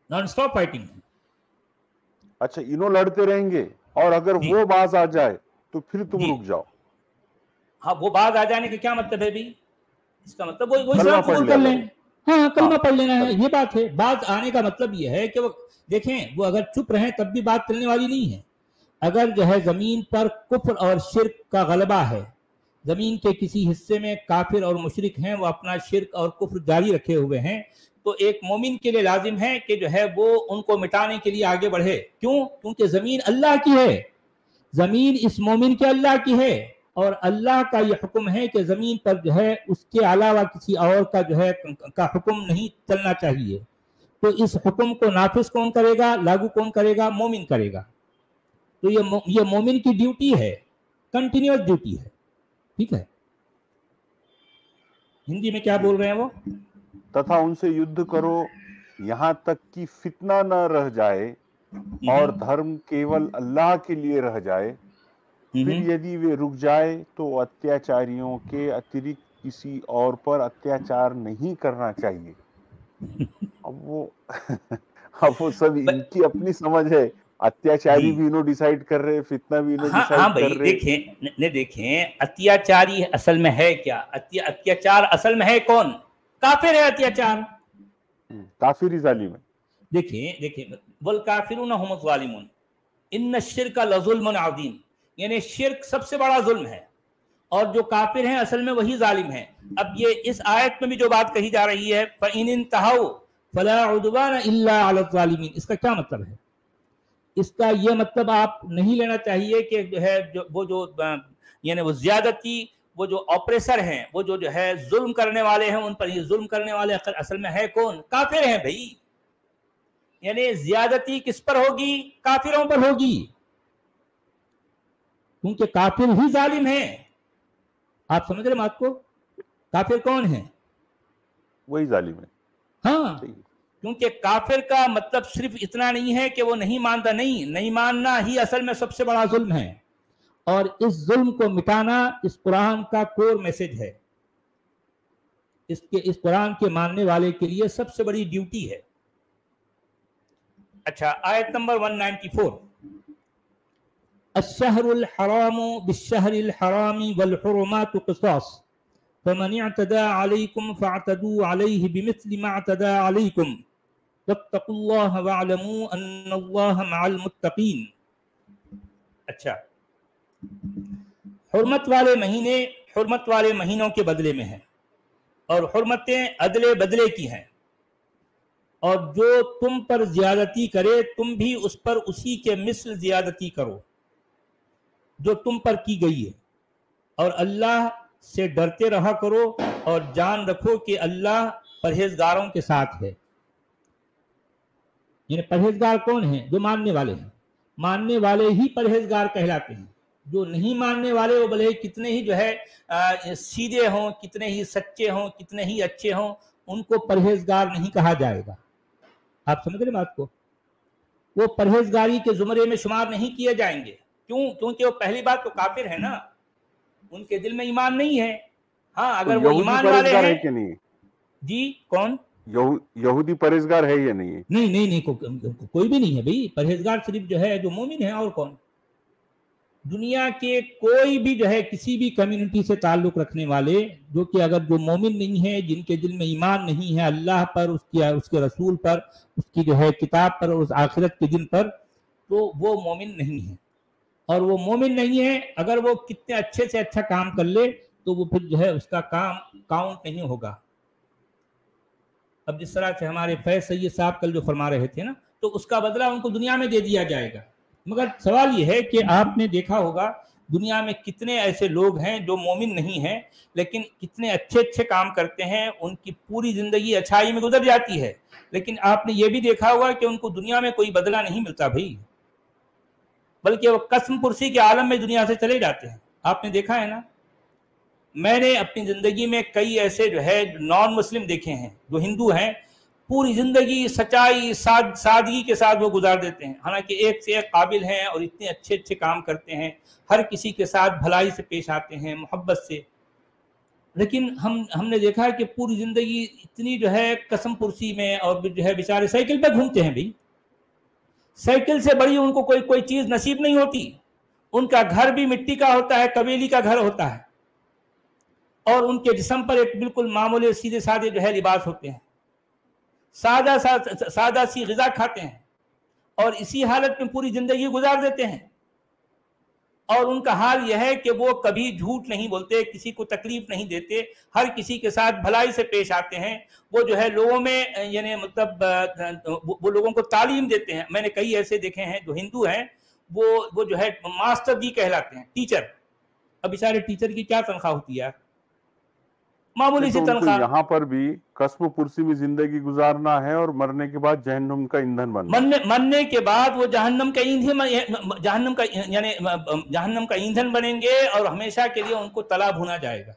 नॉन स्टॉप फाइटिंग है। अच्छा, इन्हों लड़ते रहेंगे और अगर वो बाज आ जाए तो फिर तुम रुक जाओ। हाँ, वो बाज आ जाने का क्या मतलब है भाई? इसका मतलब वो इस्लाम कबूल कर लें, हाँ कलमा पढ़ लेना है, ये बात है। बात आने का मतलब ये है कि वो देखें, वो अगर चुप रहें तब भी बात चलने वाली नहीं है। अगर जो है जमीन पर कुफ्र और शिर्क का गलबा है, जमीन के किसी हिस्से में काफिर और मुशरिक हैं, वो अपना शिर्क और कुफ्र जारी रखे हुए हैं, तो एक मोमिन के लिए लाजिम है कि जो है वो उनको मिटाने के लिए आगे बढ़े। क्यों? क्योंकि जमीन अल्लाह की है, जमीन इस मोमिन के अल्लाह की है, और अल्लाह का ये हुक्म है कि जमीन पर जो है उसके अलावा किसी और का जो है का हुक्म नहीं चलना चाहिए। तो इस हुक्म को नाफिज कौन करेगा, लागू कौन करेगा? मोमिन करेगा। तो ये मोमिन की ड्यूटी है, कंटिन्यूअस ड्यूटी है, ठीक है। हिंदी में क्या बोल रहे हैं वो? तथा उनसे युद्ध करो यहाँ तक कि फितना न रह जाए और धर्म केवल अल्लाह के लिए रह जाए। फिर यदि वे रुक जाए तो अत्याचारियों के अतिरिक्त किसी और पर अत्याचार नहीं करना चाहिए। अब वो सब इनकी अपनी समझ है। अत्याचारी भी इन्हों डिसाइड कर रहे, फितना भी इन्हों डिसाइड कर रहे। देखें अत्याचारी असल में है क्या? अत्याचार असल में है कौन? काफिर है अत्याचार, काफिर ही जालिम है। देखिए वल काफिरून हुमुज़ ज़ालिमून इन्न शिर्क लज़ुल्मुन अज़ीम, यानी शिर्क सबसे बड़ा जुल्म है, और जो काफिर हैं असल में वही जालिम है। अब ये इस आयत में भी जो बात कही जा रही है, फ़इन इंतहौ फला उद्वान इल्ला अला ज़ालिमीन, इसका क्या मतलब है? इसका ये मतलब आप नहीं लेना चाहिए कि जो है वो ज्यादती وہ جو ऑपरेसर हैं, वो जो है जुल्म करने वाले हैं, उन पर ये जुल्म करने वाले असल में है कौन? काफिर हैं भाई। यानी ज्यादती किस पर होगी? काफिरों पर होगी, क्योंकि काफिर ही जालिम है। आप समझ रहे बात को? काफिर कौन है? वही जालिम है। हाँ, क्योंकि काफिर का मतलब सिर्फ इतना नहीं है कि वो नहीं मानता, नहीं मानना ही असल में सबसे बड़ा जुल्म है। और इस जुल्म को मिटाना इस कुरान का कोर मैसेज है। इस कुरान के मानने वाले के लिए सबसे बड़ी ड्यूटी है। अच्छा, आयत नंबर 194, अश्शहरुल हरामु बिश्शहरिल हरामी वल हुरुमातु क़िसास फमन इअतदा अलैकुम फअतदू अलैहि बिमिस्लि मा अतदा अलैकुम वत्तकुल्लाह वअलमू अन्नल्लाह मअल मुत्तकीन। अच्छा, हुर्मत वाले महीने हुर्मत वाले महीनों के बदले में हैं, और हुर्मतें अदले बदले की हैं, और जो तुम पर ज्यादती करे तुम भी उस पर उसी के मिस्ल ज्यादती करो जो तुम पर की गई है, और अल्लाह से डरते रहा करो, और जान रखो कि अल्लाह परहेजगारों के साथ है। यानी परहेजगार कौन है? जो मानने वाले हैं। मानने वाले ही परहेजगार कहलाते हैं। जो नहीं मानने वाले वो भले कितने ही जो है सीधे हों, कितने ही सच्चे हों, कितने ही अच्छे हों, उनको परहेजगार नहीं कहा जाएगा। आप समझ रहे बात को? वो परहेजगारी के जुमरे में शुमार नहीं किए जाएंगे। क्यों? क्योंकि वो पहली बात तो काफिर है ना, उनके दिल में ईमान नहीं है। हाँ, अगर वो ईमान वाले हैं कि नहीं? जी, कौन? यहूदी परहेजगार है या नहीं? नहीं, कोई भी नहीं है भाई। परहेजगार सिर्फ जो है जो मोमिन है, और कौन? दुनिया के कोई भी जो है किसी भी कम्युनिटी से ताल्लुक रखने वाले, जो कि अगर जो मोमिन नहीं है, जिनके दिल में ईमान नहीं है अल्लाह पर, उसके रसूल पर, उसकी जो है किताब पर और उस आखिरत के दिन पर, तो वो मोमिन नहीं है। और वो मोमिन नहीं है, अगर वो कितने अच्छे से अच्छा काम कर ले तो वो फिर जो है उसका काम काउंट नहीं होगा। अब जिस तरह से हमारे फैज सैयद साहब कल जो फरमा रहे थे ना, तो उसका बदला उनको दुनिया में दे दिया जाएगा। मगर सवाल ये है कि आपने देखा होगा दुनिया में कितने ऐसे लोग हैं जो मोमिन नहीं हैं, लेकिन कितने अच्छे अच्छे काम करते हैं, उनकी पूरी जिंदगी अच्छाई में गुजर जाती है, लेकिन आपने ये भी देखा होगा कि उनको दुनिया में कोई बदला नहीं मिलता भाई, बल्कि वो कसम पुरसी के आलम में दुनिया से चले जाते हैं। आपने देखा है ना? मैंने अपनी जिंदगी में कई ऐसे जो है नॉन मुस्लिम देखे हैं, जो हिंदू हैं, पूरी जिंदगी सच्चाई सादगी के साथ वो गुजार देते हैं, हालांकि एक से एक काबिल हैं और इतने अच्छे अच्छे काम करते हैं, हर किसी के साथ भलाई से पेश आते हैं, मोहब्बत से। लेकिन हमने देखा है कि पूरी जिंदगी इतनी जो है कसम पुरसी में, और जो है बेचारे साइकिल पे घूमते हैं भाई। साइकिल से बड़ी उनको कोई चीज नसीब नहीं होती। उनका घर भी मिट्टी का होता है, कवेली का घर होता है, और उनके जिस्म पर एक बिल्कुल मामूली सीधे साधे जो है लिबास होते हैं, सादा सी ग़िज़ा खाते हैं, और इसी हालत में पूरी जिंदगी गुजार देते हैं। और उनका हाल यह है कि वो कभी झूठ नहीं बोलते, किसी को तकलीफ नहीं देते, हर किसी के साथ भलाई से पेश आते हैं। वो जो है लोगों में यानी मतलब वो लोगों को तालीम देते हैं। मैंने कई ऐसे देखे हैं जो हिंदू हैं, वो जो है मास्टर जी कहलाते हैं, टीचर। अब बेचारे टीचर की क्या तनख्वाह होती है यार? मामूली सी तनख्वाह। यहाँ पर भी कस्म पुरसी में जिंदगी गुजारना है, और मरने के बाद जहन्नुम का ईंधन बनना। मरने के बाद वो जहन्नम का ईंधन बनेंगे, और हमेशा के लिए उनको तला भुना जाएगा,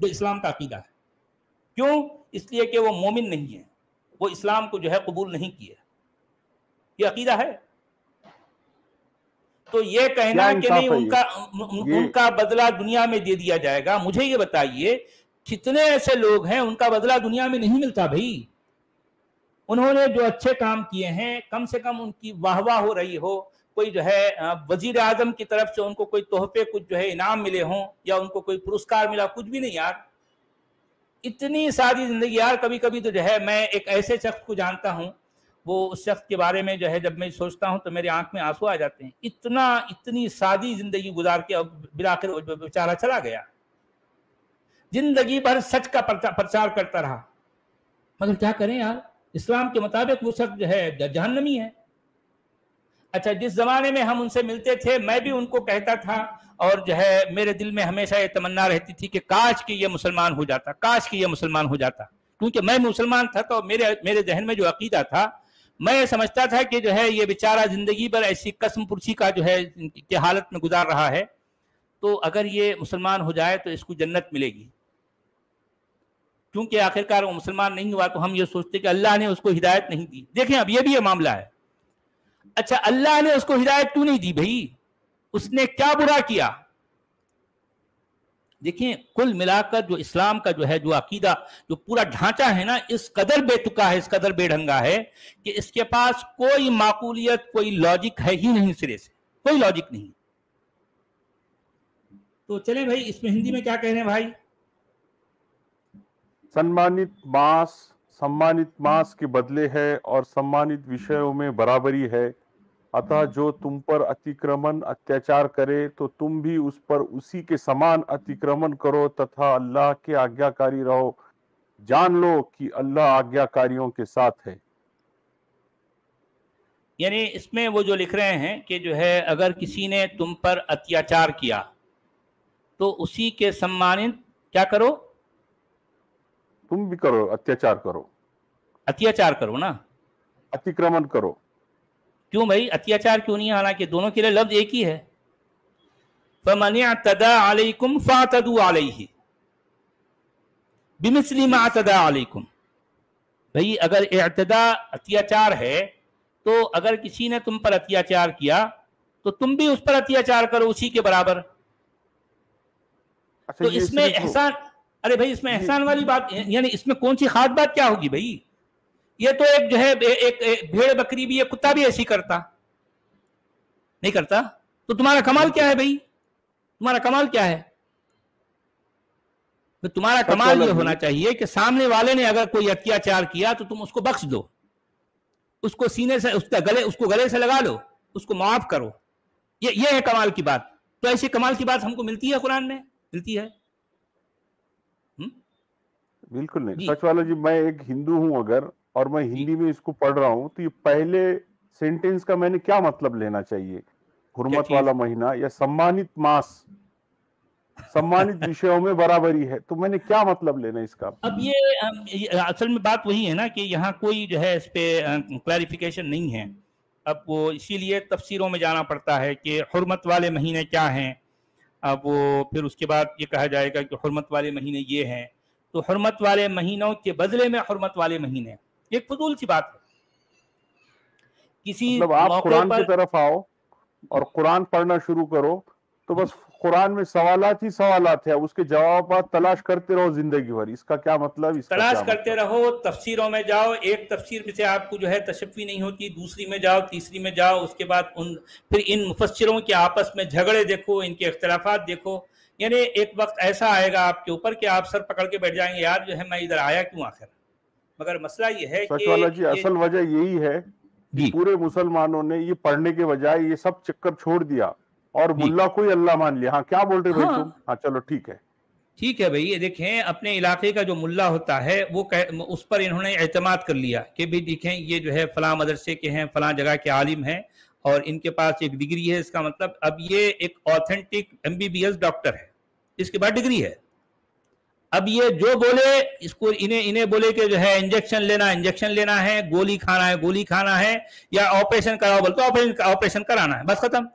जो इस्लाम का अकीदा है। क्यों? इसलिए कि वो मोमिन नहीं है, वो इस्लाम को जो है कबूल नहीं किया। ये अकीदा है। तो ये कहना कि नहीं उनका बदला दुनिया में दे दिया जाएगा, मुझे ये बताइए कितने ऐसे लोग हैं उनका बदला दुनिया में नहीं मिलता भाई। उन्होंने जो अच्छे काम किए हैं, कम से कम उनकी वाहवाह हो रही हो, कोई जो है वजीर आजम की तरफ से उनको कोई तोहफे, कुछ जो है इनाम मिले हों, या उनको कोई पुरस्कार मिला, कुछ भी नहीं यार। इतनी सारी जिंदगी यार। कभी कभी तो जो है मैं एक ऐसे शख्स को जानता हूँ, वो उस शख्स के बारे में जो है जब मैं सोचता हूँ तो मेरे आंख में आंसू आ जाते हैं। इतनी सादी जिंदगी गुजार के अब बिलाखिर बेचारा चला गया। जिंदगी भर सच का प्रचार करता रहा, मगर क्या करें यार, इस्लाम के मुताबिक वो शख्स जो है जहन्नमी है। अच्छा, जिस जमाने में हम उनसे मिलते थे मैं भी उनको कहता था, और जो है मेरे दिल में हमेशा ये तमन्ना रहती थी कि काश कि ये मुसलमान हो जाता, काश कि ये मुसलमान हो जाता। क्योंकि मैं मुसलमान था तो मेरे जहन में जो अकीदा था, मैं समझता था कि जो है ये बेचारा जिंदगी भर ऐसी कसम पुरसी का जो है की हालत में गुजार रहा है, तो अगर ये मुसलमान हो जाए तो इसको जन्नत मिलेगी। क्योंकि आखिरकार वो मुसलमान नहीं हुआ तो हम ये सोचते कि अल्लाह ने उसको हिदायत नहीं दी। देखें अब ये भी मामला है। अच्छा, अल्लाह ने उसको हिदायत क्यों नहीं दी भाई? उसने क्या बुरा किया? देखिए, कुल मिलाकर जो इस्लाम का जो है जो अकीदा, जो पूरा ढांचा है ना, इस कदर बेतुका है, इस कदर बेढंगा है कि इसके पास कोई माकूलियत, कोई लॉजिक है ही नहीं, सिरे से कोई लॉजिक नहीं। तो चलें भाई, इसमें हिंदी में क्या कह रहे हैं भाई? सम्मानित मांस के बदले है और सम्मानित विषयों में बराबरी है। अतः जो तुम पर अतिक्रमण अत्याचार करे तो तुम भी उस पर उसी के समान अतिक्रमण करो तथा अल्लाह के आज्ञाकारी रहो। जान लो कि अल्लाह आज्ञाकारियों के साथ है। यानी इसमें वो जो लिख रहे हैं कि जो है अगर किसी ने तुम पर अत्याचार किया तो उसी के सम्मानित क्या करो? तुम भी करो, अत्याचार करो। अत्याचार करो ना, अतिक्रमण करो। क्यों भाई? अत्याचार क्यों नहीं? हालांकि दोनों के लिए लफ्ज एक ही है। फमन अतदा अलैकुम फातदू अलैहि बिमिस्ली मा अतदा अलैकुम। भाई अगर इअ्तदा अत्याचार है तो अगर किसी ने तुम पर अत्याचार किया तो तुम भी उस पर अत्याचार करो उसी के बराबर। अच्छा, तो इसमें एहसान, अरे भाई इसमें एहसान वाली बात, यानी इसमें कौन सी खास बात क्या होगी भाई? ये तो एक जो है एक भेड़ बकरी भी, ये कुत्ता भी ऐसी करता नहीं करता। तो तुम्हारा कमाल क्या है भाई? तुम्हारा कमाल क्या है? तो तुम्हारा कमाल ये होना चाहिए कि सामने वाले ने अगर कोई अत्याचार किया तो तुम उसको बख्श दो, उसको सीने से उसको गले से लगा लो, उसको माफ करो। ये है कमाल की बात। तो ऐसी कमाल की बात हमको मिलती है कुरान में? मिलती है? बिल्कुल नहीं। सचवाला जी, मैं एक हिंदू हूं अगर, और मैं हिंदी में इसको पढ़ रहा हूं, तो ये पहले सेंटेंस का मैंने क्या मतलब लेना चाहिए? हुर्मत वाला महीना या सम्मानित मास, सम्मानित विषयों में बराबरी है, तो मैंने क्या मतलब लेना इसका? अब ये असल में बात वही है ना कि यहाँ कोई जो है इस पे क्लैरिफिकेशन नहीं है। अब वो इसीलिए तफसीरों में जाना पड़ता है कि हुर्मत वाले महीने क्या हैं। अब वो फिर उसके बाद ये कहा जाएगा कि हुर्मत वाले महीने ये हैं, तो हुर्मत वाले महीनों के बदले में हुर्मत वाले महीने, एक फजूल सी बात है। किसी मतलब आप कुरान की तरफ आओ और कुरान पढ़ना शुरू करो, तो बस कुरान में सवालात ही सवालात है, उसके जवाब आप तलाश करते रहो जिंदगी भर। इसका क्या मतलब? तलाश करते रहो, तफसीरों में जाओ, एक तफसीर से आपको जो है तशफ़ी नहीं होती, दूसरी में जाओ, तीसरी में जाओ, उसके बाद फिर इन मुफस्सिरों के आपस में झगड़े देखो, इनके इख्तिलाफात देखो। यानी एक वक्त ऐसा आएगा आपके ऊपर कि आप सर पकड़ के बैठ जाएंगे, यार जो है मैं इधर आया क्यों आखिर। मगर मसला ये है कि असल वजह यही है कि पूरे मुसलमानों ने ये पढ़ने के बजाय ये सब चक्कर छोड़ दिया और मुल्ला को ही अल्लाह मान लिया। हाँ, क्या बोल रहे भाई तुम? हाँ चलो ठीक है भाई। ये देखें, अपने इलाके का जो मुल्ला होता है वो उस पर इन्होंने एतमाद कर लिया कि भी देखें ये जो है फलां मदरसे के हैं, फलां जगह के आलिम हैं और इनके पास एक डिग्री है, इसका मतलब अब ये एक ऑथेंटिक MBBS डॉक्टर है, इसके बाद डिग्री है। अब ये जो बोले इसको, इन्हें बोले कि जो है इंजेक्शन लेना है, गोली खाना है, या ऑपरेशन कराओ बोलते ऑपरेशन कराना है, बस खत्म।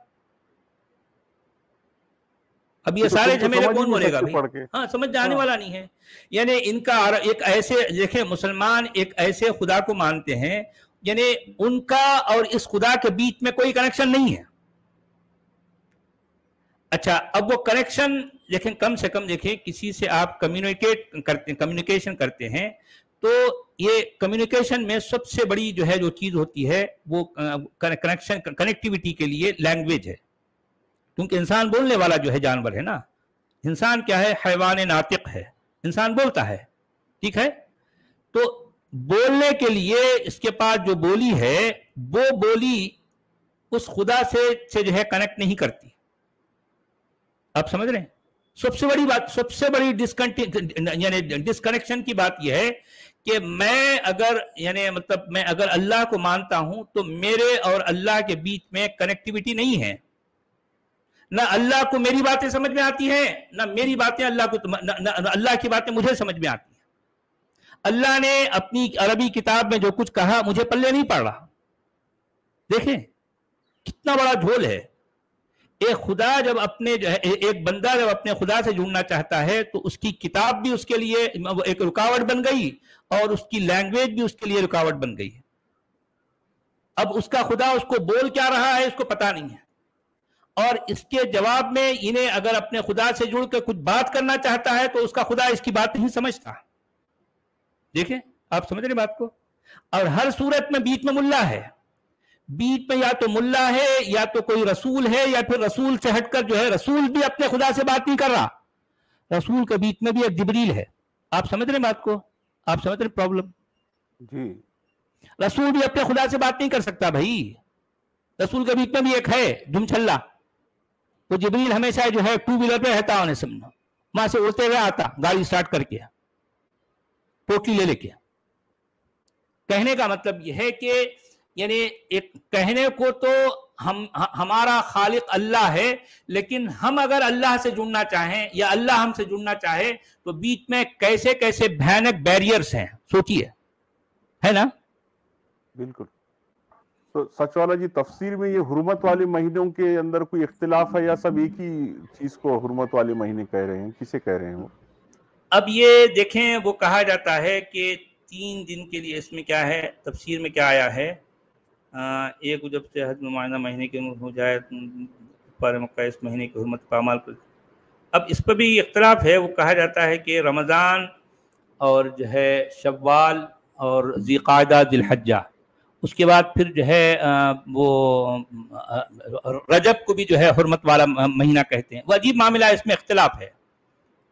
अब ये सारे झमेले कौन बोलेगा भाई? हाँ, समझ जाने वाला नहीं है। यानी इनका एक ऐसे, देखें मुसलमान एक ऐसे खुदा को मानते हैं यानी उनका और इस खुदा के बीच में कोई कनेक्शन नहीं है। अच्छा, अब वो कनेक्शन देखें, कम से कम देखें, किसी से आप कम्युनिकेशन करते हैं तो ये कम्युनिकेशन में सबसे बड़ी जो है जो चीज होती है वो कनेक्टिविटी के लिए लैंग्वेज है। क्योंकि इंसान बोलने वाला जो है जानवर है ना, इंसान क्या है? हैवान नातिक है, इंसान बोलता है, ठीक है। तो बोलने के लिए इसके पास जो बोली है वो बोली उस खुदा से जो है कनेक्ट नहीं करती। आप समझ रहे हैं? सबसे बड़ी बात, सबसे बड़ी डिस्कनेक्शन की बात यह है کہ میں اگر یعنی مطلب میں اگر اللہ کو مانتا ہوں تو میرے اور اللہ کے بیچ میں کنیکٹیوٹی نہیں ہے. نہ اللہ کو میری باتیں سمجھ میں آتی ہیں، نہ میری باتیں اللہ کو نہ اللہ کی باتیں مجھے سمجھ میں آتی ہیں. اللہ نے اپنی عربی کتاب میں جو کچھ کہا مجھے پلے نہیں پڑ رہا. دیکھیں کتنا بڑا جھول ہے. ایک خدا جب اپنے جو ہے ایک بندہ جب اپنے خدا سے جڑنا چاہتا ہے تو اس کی کتاب بھی اس کے لیے ایک رکاوٹ بن گئی اور اس کی لینگویج بھی اس کے لیے رکاوٹ بن گئی. اب اس کا خدا اس کو بول کیا رہا ہے اس کو پتا نہیں ہے، اور اس کے جواب میں انہیں اگر اپنے خدا سے جڑ کے کچھ بات کرنا چاہتا ہے تو اس کا خدا اس کی بات نہیں سمجھتا. دیکھیں آپ سمجھ رہے بات کو. اور ہر صورت میں بیچ میں ملا ہے، بیچ میں یا تو ملا ہے یا تو کوئی رسول ہے، یا پھر رسول سے ہٹ کر جو ہے رسول بھی اپنے خدا سے بات نہیں کر رہا. رسول کے بیچ میں بھی ایک جبریل ہے. آپ سمجھ رہے بات کو؟ آپ سمجھ رہے پرابلم؟ جی رسول بھی اپنے خدا سے بات نہیں کر سکتا بھائی. رسول کے بیچ میں بھی ایک ہے دم چھلا. تو جبریل ہمیشہ جو ہے ٹو ویلر پہ رہتا، انہیں سمجھنا وہاں سے اڑتے ہوئے آتا گاڑی سٹارٹ کر کے پوٹلی لے کے. کہنے کا مطلب یہ ہے کہ یعنی ایک کہنے کو تو ہمارا خالق اللہ ہے، لیکن ہم اگر اللہ سے جڑنا چاہیں یا اللہ ہم سے جڑنا چاہے تو بیچ میں کیسے کیسے بھیانک بیریئرز ہیں، سوچیے، ہے نا؟ بالکل. تو سچ والا جی تفسیر میں یہ حرمت والے مہینوں کے اندر کوئی اختلاف ہے یا سب ایک ہی چیز کو حرمت والے مہینے کہہ رہے ہیں؟ کسے کہہ رہے ہیں وہ؟ اب یہ دیکھیں وہ کہا جاتا ہے کہ 3 دن کے لیے اس میں کیا ہے تفسیر میں کیا آیا ہے، ایک جب سے حج نمائندہ مہینے کے ہو جائے پر مکہ اس مہینے کی حرمت پامال پر. اب اس پہ بھی اختلاف ہے. وہ کہا جاتا ہے کہ رمضان اور جو ہے شوال اور ذی قعدہ ذی الحجہ، اس کے بعد پھر جو ہے وہ رجب کو بھی جو ہے حرمت والا مہینہ کہتے ہیں. وہ عجیب معاملہ ہے، اس میں اختلاف ہے.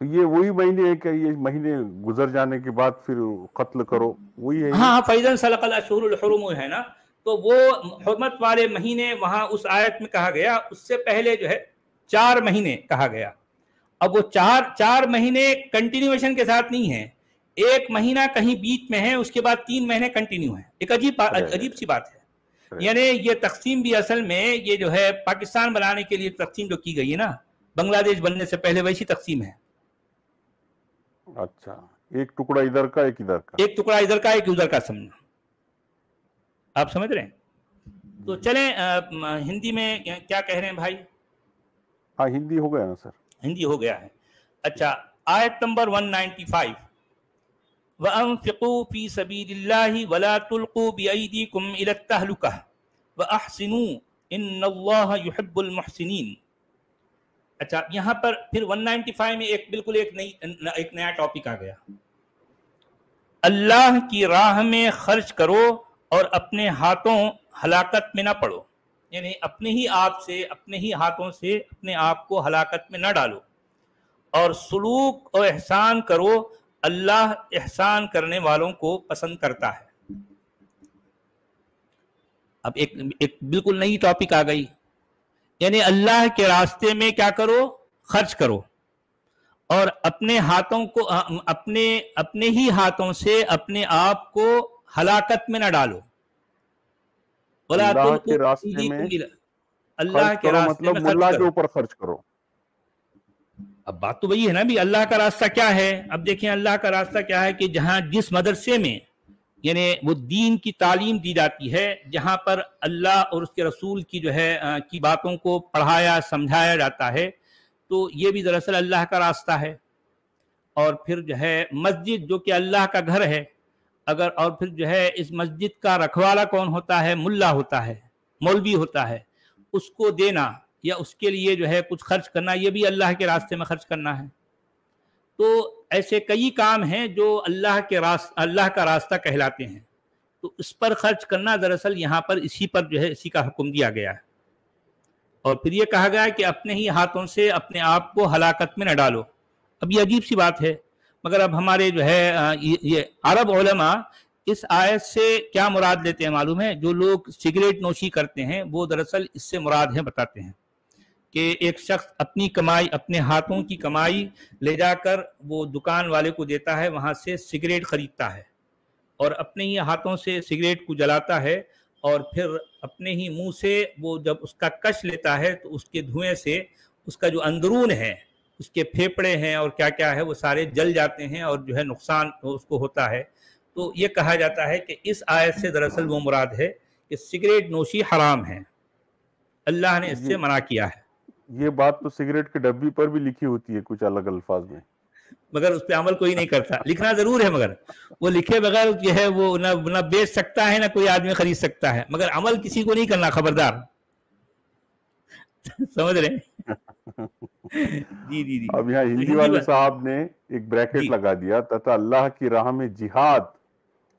یہ وہی مہینے ہے کہ یہ مہینے گزر جانے کے بعد پھر قتل کرو، وہی ہے؟ ہاں فَإِذَا انسَلَخَ الْأَشْهُرُ الْحُرُمُ ہے نا، تو وہ حرمت والے مہینے وہاں اس آیت میں کہا گیا. اس سے پہلے جو ہے 4 مہینے کہا گیا. اب وہ چار مہینے کنٹینیویشن کے ساتھ نہیں ہیں، ایک مہینہ کہیں بیچ میں ہے، اس کے بعد 3 مہینے کنٹینیو ہیں. ایک عجیب سی بات ہے. یعنی یہ تقسیم بھی اصل میں یہ جو ہے پاکستان بنانے کے لیے تقسیم جو کی گئی ہے نا، بنگلہ دیش بننے سے پہلے ویسی تقسیم ہے. اچھا، ایک ٹکڑا ادھر کا ایک ادھر کا، ایک ٹکڑا ادھر کا ایک ادھر کا سمجھنا. آپ سمجھ رہے ہیں؟ تو چلیں ہندی میں کیا کہہ رہے ہیں بھائی؟ ہاں ہندی ہو گیا نا سر؟ ہندی ہو گیا ہے. اچھا آیت نمبر 195 وَأَنفِقُوا فِي سَبِيلِ اللَّهِ وَلَا تُلْقُوا بِأَيْدِيكُمْ إِلَى التَّهْلُكَةِ وَأَحْسِنُوا إِنَّ اللَّهَ يُحِبُّ الْمُحْسِنِينَ. اچھا یہاں پر پھر 195 میں بالکل ایک نیا ٹاپک آ گیا. اللہ کی راہ میں خرچ کرو اور اپنے ہاتھوں ہلاکت میں نہ پڑو. یعنی اپنے ہی آپ سے اپنے ہی ہاتھوں سے اپنے آپ کو ہلاکت میں نہ ڈالو، اور سلوک اور احسان کرو، اللہ احسان کرنے والوں کو پسند کرتا ہے. اب ایک بالکل نئی ٹاپک آ گئی. یعنی اللہ کے راستے میں کیا کرو؟ خرچ کرو، اور اپنے ہاتھوں کو اپنے ہی ہاتھوں سے اپنے آپ کو ہلاکت میں نہ ڈالو. اللہ کے راستے میں اللہ کے راستے میں مطلب اللہ کے اوپر خرچ کرو. اب بات تو وہی ہے نا بھی اللہ کا راستہ کیا ہے. اب دیکھیں اللہ کا راستہ کیا ہے کہ جہاں جس مدرسے میں یعنی وہ دین کی تعلیم دی جاتی ہے، جہاں پر اللہ اور اس کے رسول کی جو ہے کی باتوں کو پڑھایا سمجھایا جاتا ہے، تو یہ بھی دراصل اللہ کا راستہ ہے. اور پھر جو ہے مسجد جو کہ اللہ کا گھر ہے، اگر اور پھر جو ہے اس مسجد کا رکھوالا کون ہوتا ہے؟ ملا ہوتا ہے، مولوی ہوتا ہے. اس کو دینا یا اس کے لیے جو ہے کچھ خرچ کرنا، یہ بھی اللہ کے راستے میں خرچ کرنا ہے. تو ایسے کئی کام ہیں جو اللہ کا راستہ کہلاتے ہیں. تو اس پر خرچ کرنا دراصل یہاں پر اسی پر جو ہے اسی کا حکم دیا گیا ہے. اور پھر یہ کہا گیا ہے کہ اپنے ہی ہاتھوں سے اپنے آپ کو ہلاکت میں نہ ڈالو. اب یہ عجیب سی بات ہے، مگر اب ہمارے جو ہے یہ عرب علماء اس آیت سے کیا مراد لیتے ہیں معلوم ہے؟ جو لوگ سگریٹ نوشی کرتے ہیں وہ دراصل اس سے مراد ہے، بتاتے ہیں کہ ایک شخص اپنی کمائی اپنے ہاتھوں کی کمائی لے جا کر وہ دکان والے کو دیتا ہے، وہاں سے سگریٹ خریدتا ہے اور اپنے ہی ہاتھوں سے سگریٹ کو جلاتا ہے اور پھر اپنے ہی منہ سے وہ جب اس کا کش لیتا ہے تو اس کے دھوئیں سے اس کا جو اندرون ہے، اس کے پھیپڑے ہیں اور کیا کیا ہے وہ سارے جل جاتے ہیں اور جو ہے نقصان اس کو ہوتا ہے۔ تو یہ کہا جاتا ہے کہ اس آیت سے دراصل وہ مراد ہے کہ سگریٹ نوشی حرام ہے، اللہ نے اس سے منع کیا ہے۔ یہ بات تو سگریٹ کے ڈبی پر بھی لکھی ہوتی ہے کچھ الگ الفاظ میں، مگر اس پہ عمل کوئی نہیں کرتا۔ لکھنا ضرور ہے مگر وہ لکھے بغیر جو ہے وہ نہ بیچ سکتا ہے نہ کوئی آدمی خرید سکتا ہے، مگر عمل کسی کو نہیں کرنا، خبردار۔ سمجھ رہے ہیں؟ جی جی جی۔ اب یہاں ہندی والے صاحب نے ایک بریکٹ لگا دیا، تتا اللہ کی راہ میں جہاد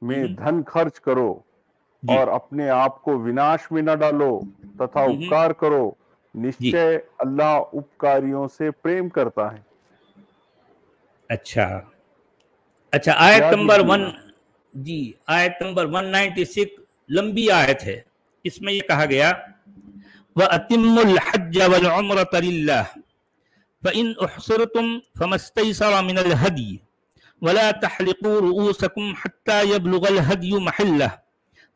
میں دھن خرچ کرو اور اپنے آپ کو وناش میں نہ ڈالو تتھا اپکار کرو، نشچے اللہ اپکاریوں سے پریم کرتا ہے۔ اچھا آیت نمبر 1، جی آیت نمبر 196 لمبی آیت ہے، اس میں یہ کہا گیا وَأَتِمُّ الْحَجَّ وَالْعُمْرَةَ لِلَّهِ فَإِنْ أُحْصِرْتُمْ فَمَا اسْتَيْسَرَ مِنَ الْهَدْيِ وَلَا تَحْلِقُوا رُؤُوسَكُمْ حَتَّى يَبْلُغَ الْهَدْيُ مَحِلَّهُ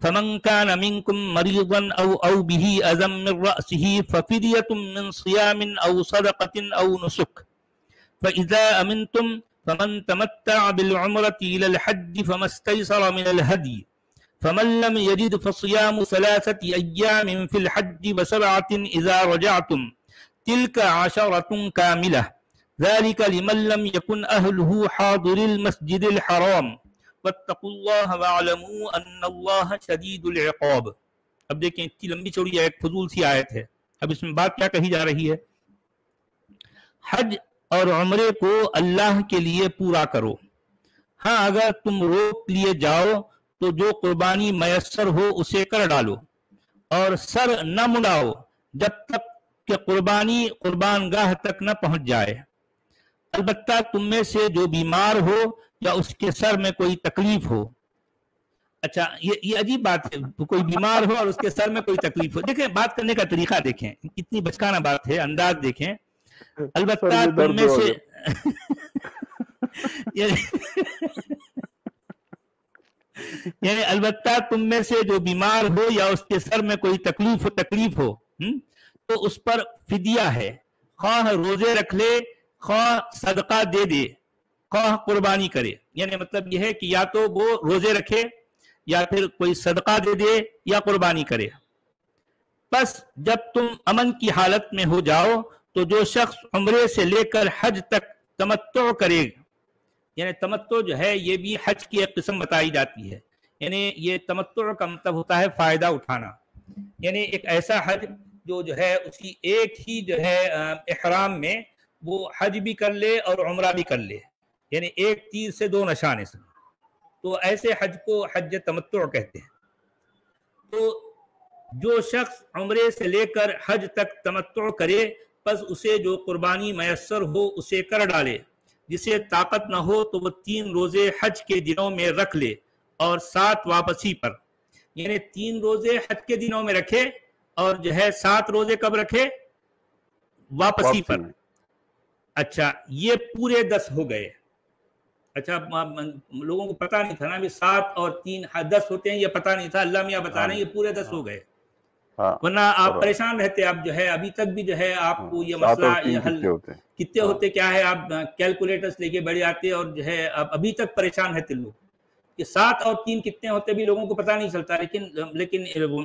فَمَنْ كَانَ مِنْكُمْ مَرِيضًا أَوْ بِهِ أَذًى مِنْ رَأْسِهِ فَفِدْيَةٌ مِنْ صِيَامٍ أَوْ صَدَقَةٍ أَوْ نُسُكٍ فَإِذَا أَمِنْتُمْ فَمَنْ تَمَتَّعَ بِالْعُمْرَةِ إِلَى الْحَجِّ فَمَا اسْتَيْسَرَ مِنَ الْهَدْيِ فَمَنْ لَمْ يَجِدْ فَصِيَامُ 3 أَيَّامٍ فِي الْحَجِّ و7 إِذَا رَجَعْتُمْ تِلْكَ 10 كَامِلَةٌ ذَلِكَ لِمَنْ لَمْ يَكُنْ أَهْلُهُ حَاضِرِي الْمَسْجِدِ الْحَرَامِ وَاتَّقُوا اللَّهَ وَاعْلَمُوا أَنَّ اللَّهَ شَدِيدُ الْعِقَابِ۔ اب دیکھیں اتنی لمبی چوڑی ایک فضول سی آیت ہے، اب اس میں بات کیا کہی جا رہی ہے؟ حج اور عمرے کو اللہ کے لیے پورا کرو، ہاں اگر تم روک لیے جاؤ تو جو قربانی میسر ہو اسے کر ڈالو، اور سر نہ مڑاؤ جب تک کہ قربانی قربان گاہ تک نہ پہنچ جائے، البتہ تم میں سے جو بیمار ہو یا اس کے سر میں کوئی تکلیف ہو۔ اچھا یہ عجیب بات ہے، کوئی بیمار ہو اور اس کے سر میں کوئی تکلیف ہو۔ دیکھیں بات کرنے کا طریقہ دیکھیں، کتنی بچکانہ بات ہے، انداز دیکھیں۔ البتہ تم میں سے یعنی البتہ تم میں سے جو بیمار ہو یا اس کے سر میں کوئی تکلیف ہو تو اس پر فدیہ ہے، خواہ روزے رکھ لے، خواہ صدقہ دے دے، خواہ قربانی کرے۔ یعنی مطلب یہ ہے کہ یا تو وہ روزے رکھے یا پھر کوئی صدقہ دے دے یا قربانی کرے۔ بس جب تم امن کی حالت میں ہو جاؤ تو جو شخص عمرے سے لے کر حج تک تمتع کرے، یعنی تمتع جو ہے یہ بھی حج کی ایک قسم بتائی جاتی ہے، یعنی یہ تمتع کا مطلب ہوتا ہے فائدہ اٹھانا، یعنی ایک ایسا حج جو ہے اسی ایک ہی جو ہے احرام میں وہ حج بھی کر لے اور عمرہ بھی کر لے، یعنی ایک تیر سے 2 نشانے سے، تو ایسے حج کو حج تمتع کہتے ہیں۔ تو جو شخص عمرے سے لے کر حج تک تمتع کرے پس اسے جو قربانی میسر ہو اسے کر ڈالے، جسے طاقت نہ ہو تو وہ 3 روزے حج کے دنوں میں رکھ لے اور 7 واپسی پر، یعنی 3 روزے حج کے دنوں میں رکھے اور جو ہے 7 روزے کب رکھے؟ واپسی پر۔ اچھا یہ پورے 10 ہو گئے۔ اچھا لوگوں کو پتہ نہیں تھا نا، 7 اور 3 10 ہوتے ہیں، یہ پتہ نہیں تھا، اللہ میاں بتا رہے ہیں یہ پورے 10 ہو گئے، ورنہ آپ پریشان رہتے، اب جو ہے ابھی تک بھی جو ہے آپ کو یہ مسئلہ یہ حل کتنے ہوتے کیا ہے، آپ کیلکولیٹرز لے کے بیٹھ جاتے اور جو ہے ابھی تک پریشان رہتے لوگ کہ 7 اور 3 کتنے ہوتے بھی لوگوں کو پتہ نہیں چلتا،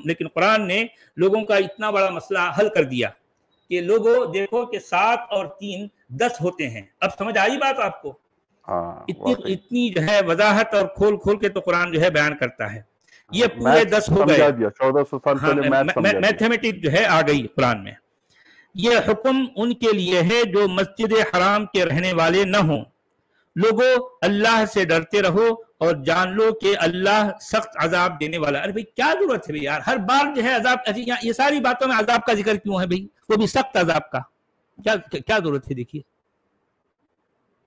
لیکن قرآن نے لوگوں کا اتنا بڑا مسئلہ حل کر دیا کہ لوگوں دیکھو کہ 7 اور 3 10 ہوتے ہیں۔ اب سمجھ آئی بات آپ کو؟ اتنی جو ہے وضاحت اور کھول کے تو قرآن جو ہے بیان کرتا ہے۔ یہ پورے 10 ہو گئے، 1400 سال پہلے میتھمیٹک جو ہے آ گئی قرآن میں۔ یہ حکم ان کے لیے ہے جو مسجد حرام کے رہنے والے نہ ہوں۔ لوگوں اللہ سے ڈرتے رہو اور جان لو کہ اللہ سخت عذاب دینے والا۔ ارے بھئی کیا ضرورت ہے بھئی یار، ہر بار جو ہے عذاب، یہ ساری باتوں میں عذاب کا ذکر کیوں ہے بھئی، وہ بھی سخت عذاب کا، کیا ضرورت ہے؟ دیکھیے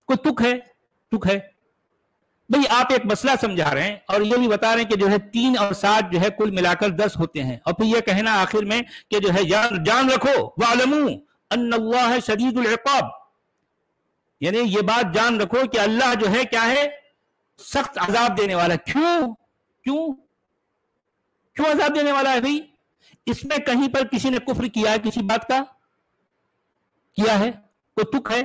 کوئی تک ہے بھئی، آپ ایک مسئلہ سمجھا رہے ہیں اور یہ بھی بتا رہے ہیں کہ جو ہے 3 اور 7 جو ہے کل ملا کر 10 ہوتے ہیں، اور پھر یہ کہنا آخر میں کہ جو ہے جان رکھو وَاعْلَمُوا أَنَّ اللَّهَ شَدِيدُ الْعِقَابِ، یعنی یہ بات جان رکھو کہ اللہ جو ہے کیا ہے، سخت عذاب دینے والا۔ کیوں؟ क्यों अजाब देने वाला है भाई? इसमें कहीं पर किसी ने कुफ्र किया है, किसी बात का किया है, कोई तुक है?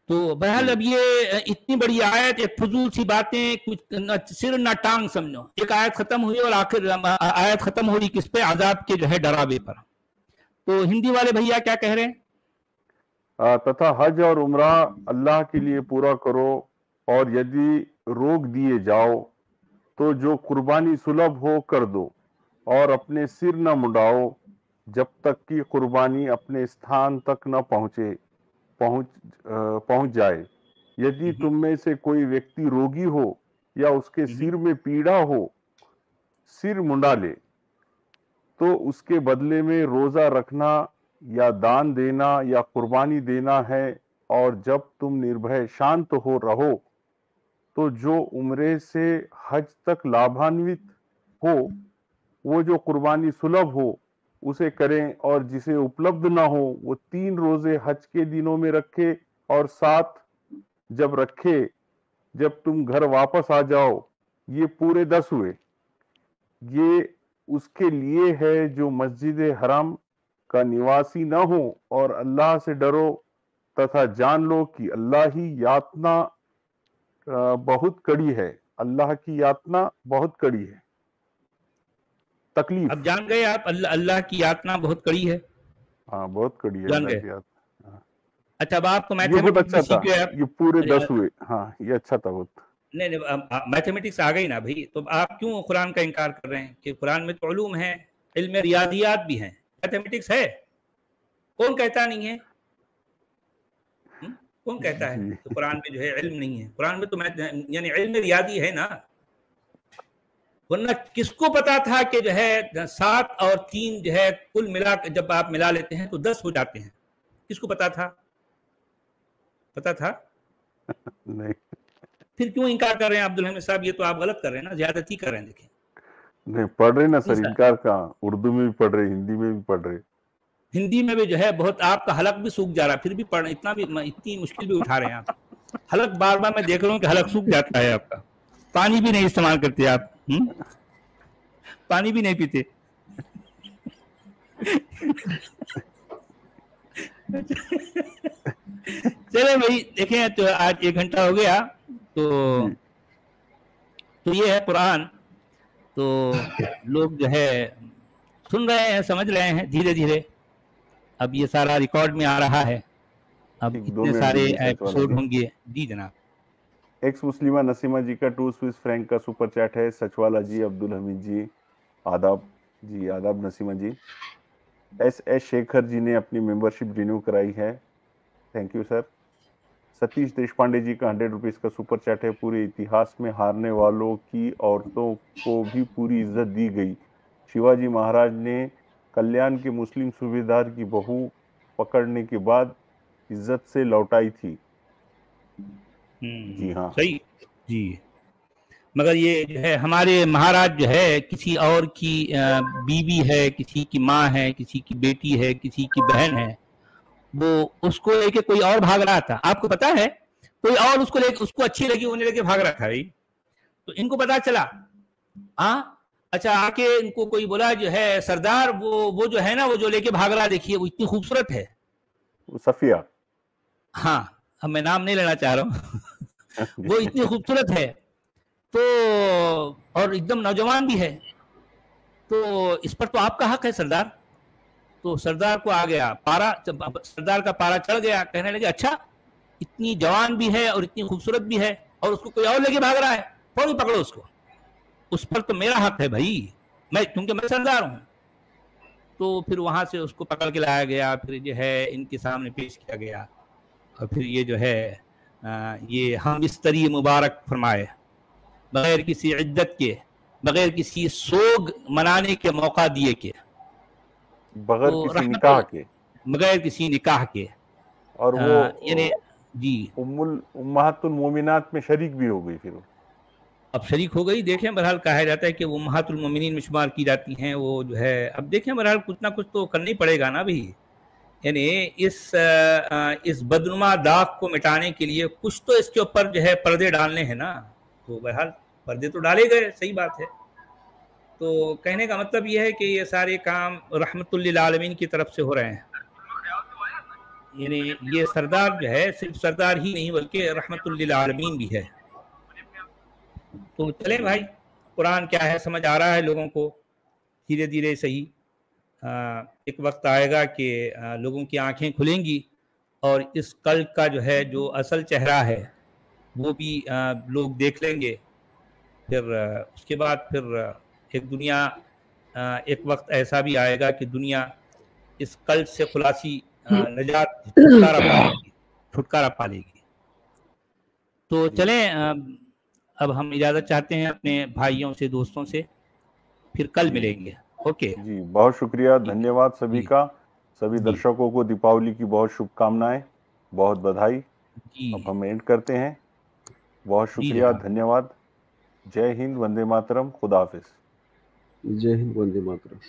तो बहरहाल अब ये इतनी बड़ी आयत, एक फजूल सी बातें, कुछ न सिर न टांग समझो। एक आयत खत्म हुई और आखिर आयत खत्म हो रही किस पे? अजाब के जो है डरावे पर। तो हिंदी वाले भैया क्या कह रहे हैं? तथा हज और उम्रा अल्लाह के लिए पूरा करो, और यदि रोक दिए जाओ तो जो कुर्बानी सुलभ हो कर दो, और अपने सिर न मुंडाओ जब तक कि कुर्बानी अपने स्थान तक न पहुंच जाए। यदि तुम में से कोई व्यक्ति रोगी हो या उसके सिर में पीड़ा हो, सिर मुंडा ले, तो उसके बदले में रोजा रखना या दान देना या कुर्बानी देना है। और जब तुम निर्भय शांत हो रहो तो जो उम्रे से हज तक लाभान्वित हो, वो जो कुर्बानी सुलभ हो उसे करें, और जिसे उपलब्ध ना हो वो 3 रोजे हज के दिनों में रखे, और 7 जब रखे जब तुम घर वापस आ जाओ। ये पूरे 10 हुए। ये उसके लिए है जो मस्जिद हराम का निवासी न हो, और अल्लाह से डरो तथा जान लो कि अल्लाह ही यातना बहुत कड़ी है। अल्लाह की यातना बहुत कड़ी है, तकलीफ। अब जान गए आप, अल्लाह की यातना बहुत कड़ी है। हाँ, बहुत कड़ी है जान अल्लाह गए। की यातना। अच्छा, अब आपको ये बहुत मैथमेटिक्स अच्छा था, सीखे आप? ये पूरे 10 हुए। हाँ, ये अच्छा था बहुत। नहीं, मैथमेटिक्स आ गई ना भाई, तो आप क्यों कुरान का इनकार कर रहे हैं? कि कुरान में तो उलूम है, इल्म रियादियात भी हैं, मैथमेटिक्स है। कौन कहता नहीं है? कौन कहता है तो कुरान में जो है इल्म नहीं है? कुरान में तो यानी इल्म रियादी है ना। वरना किसको पता था कि जो है 7 और 3 जो है कुल मिला, जब आप मिला लेते हैं तो 10 हो जाते हैं? किसको पता था? पता था? नहीं। फिर क्यों इनकार कर रहे हैं अब्दुल हमीद साहब? ये तो आप गलत कर रहे हैं ना, ज्यादती कर रहे हैं। देखें, नहीं पढ़ रहे ना सर, इनकार कहाँ, उर्दू में भी पढ़ रहे, हिंदी में भी पढ़ रहे। हिंदी में भी जो है बहुत, आपका हलक भी सूख जा रहा है, फिर भी पढ़, इतनी मुश्किल भी उठा रहे हैं आप। हलक बार बार मैं देख रहा हूँ कि हलक सूख जाता है आपका। पानी भी नहीं इस्तेमाल करते आप। पानी भी नहीं पीते। चले भाई, देखें तो आज 1 घंटा हो गया। तो ये है कुरान। तो लोग जो है सुन रहे हैं, समझ रहे हैं धीरे धीरे। अब ये सारा रिकॉर्ड में आ रहा है, अब इतने सारे एपिसोड होंगे। जी जनाब। एक्स मुस्लिमा नसीमा जी का 2 स्विस फ्रैंक का सुपर चैट है। सचवाला जी, अब्दुल हमीद जी, आदाब जी, आदाब नसीमा जी। एस शेखर जी ने अपनी मेंबरशिप रिन्यू कराई है, thank you sir. Satish Deshpande ji का 100 रुपीज का सुपर चैट है। पूरे इतिहास में हारने वालों की औरतों को भी पूरी इज्जत दी गई। शिवाजी महाराज ने कल्याण के मुस्लिम सूबेदार की बहू पकड़ने के बाद इज्जत से लौटाई थी। जी हाँ, सही जी। मगर ये जो है हमारे महाराज जो है किसी और की बीवी है, किसी की माँ है, किसी की बेटी है, किसी की बहन है, वो उसको लेके कोई और भाग रहा था। आपको पता है, कोई और उसको लेके, उसको अच्छी लगी, उन्हें लेके भाग रहा था भाई। तो इनको पता चला, हाँ अच्छा, आके इनको कोई बोला जो है सरदार, वो जो है ना, वो जो लेके भाग रहा, देखिए वो इतनी खूबसूरत है, सफिया। हाँ, अब मैं नाम नहीं लेना चाह रहा हूँ। वो इतनी खूबसूरत है, तो और एकदम नौजवान भी है, तो इस पर तो आपका हक है सरदार। तो सरदार को आ गया पारा, सरदार का पारा चढ़ गया, कहने लगे अच्छा इतनी जवान भी है और इतनी खूबसूरत भी है, और उसको कोई और लेके भाग रहा है, फौरन पकड़ो उसको, उस पर तो मेरा हक है भाई, मैं, क्योंकि मैं सरदार हूँ। तो फिर वहां से उसको पकड़ के लाया गया, फिर जो है इनके सामने पेश किया गया, और फिर ये जो है ये हम बिस्तरी मुबारक फरमाए, बगैर किसी इद्दत के, बगैर किसी सोग मनाने के मौका दिए के, बगैर किसी निकाह के, बगैर किसी निकाह के, और वो यानी जी उम्महातुल मोमिनात में शरीक भी हो गई। फिर अब शरीक हो गई। देखें, बहरहाल कहा जाता है कि वो उम्महातुल मोमिनीन में शुमार की जाती हैं, वो जो है, अब देखें बहरहाल कुछ ना कुछ तो करना ही पड़ेगा ना भी। यानी इस बदनुमा दाग को मिटाने के लिए कुछ तो इसके ऊपर जो है पर्दे डालने हैं ना, तो बहरहाल पर्दे तो डाले गए, सही बात है। तो कहने का मतलब ये है कि ये सारे काम रहमतुल लिल आलमीन की तरफ से हो रहे हैं, यानी ये सरदार जो है सिर्फ सरदार ही नहीं बल्कि रहमतुल लिल आलमीन भी है। तो चले भाई, कुरान क्या है समझ आ रहा है लोगों को, धीरे धीरे सही। एक वक्त आएगा कि लोगों की आंखें खुलेंगी और इस कल्ब का जो है जो असल चेहरा है वो भी लोग देख लेंगे। फिर उसके बाद फिर एक दुनिया, एक वक्त ऐसा भी आएगा कि दुनिया इस कल्ब से खुलासी नजात छुटकारा पा लेगी। तो चलें, अब हम इजाज़त चाहते हैं अपने भाइयों से, दोस्तों से, फिर कल मिलेंगे। ओके जी, बहुत शुक्रिया, धन्यवाद सभी का। सभी दर्शकों को दीपावली की बहुत शुभकामनाएं, बहुत बधाई। अब हम एंड करते हैं। बहुत शुक्रिया, धन्यवाद। जय हिंद, वंदे मातरम, खुदा हाफिज। जय हिंद, वंदे मातरम।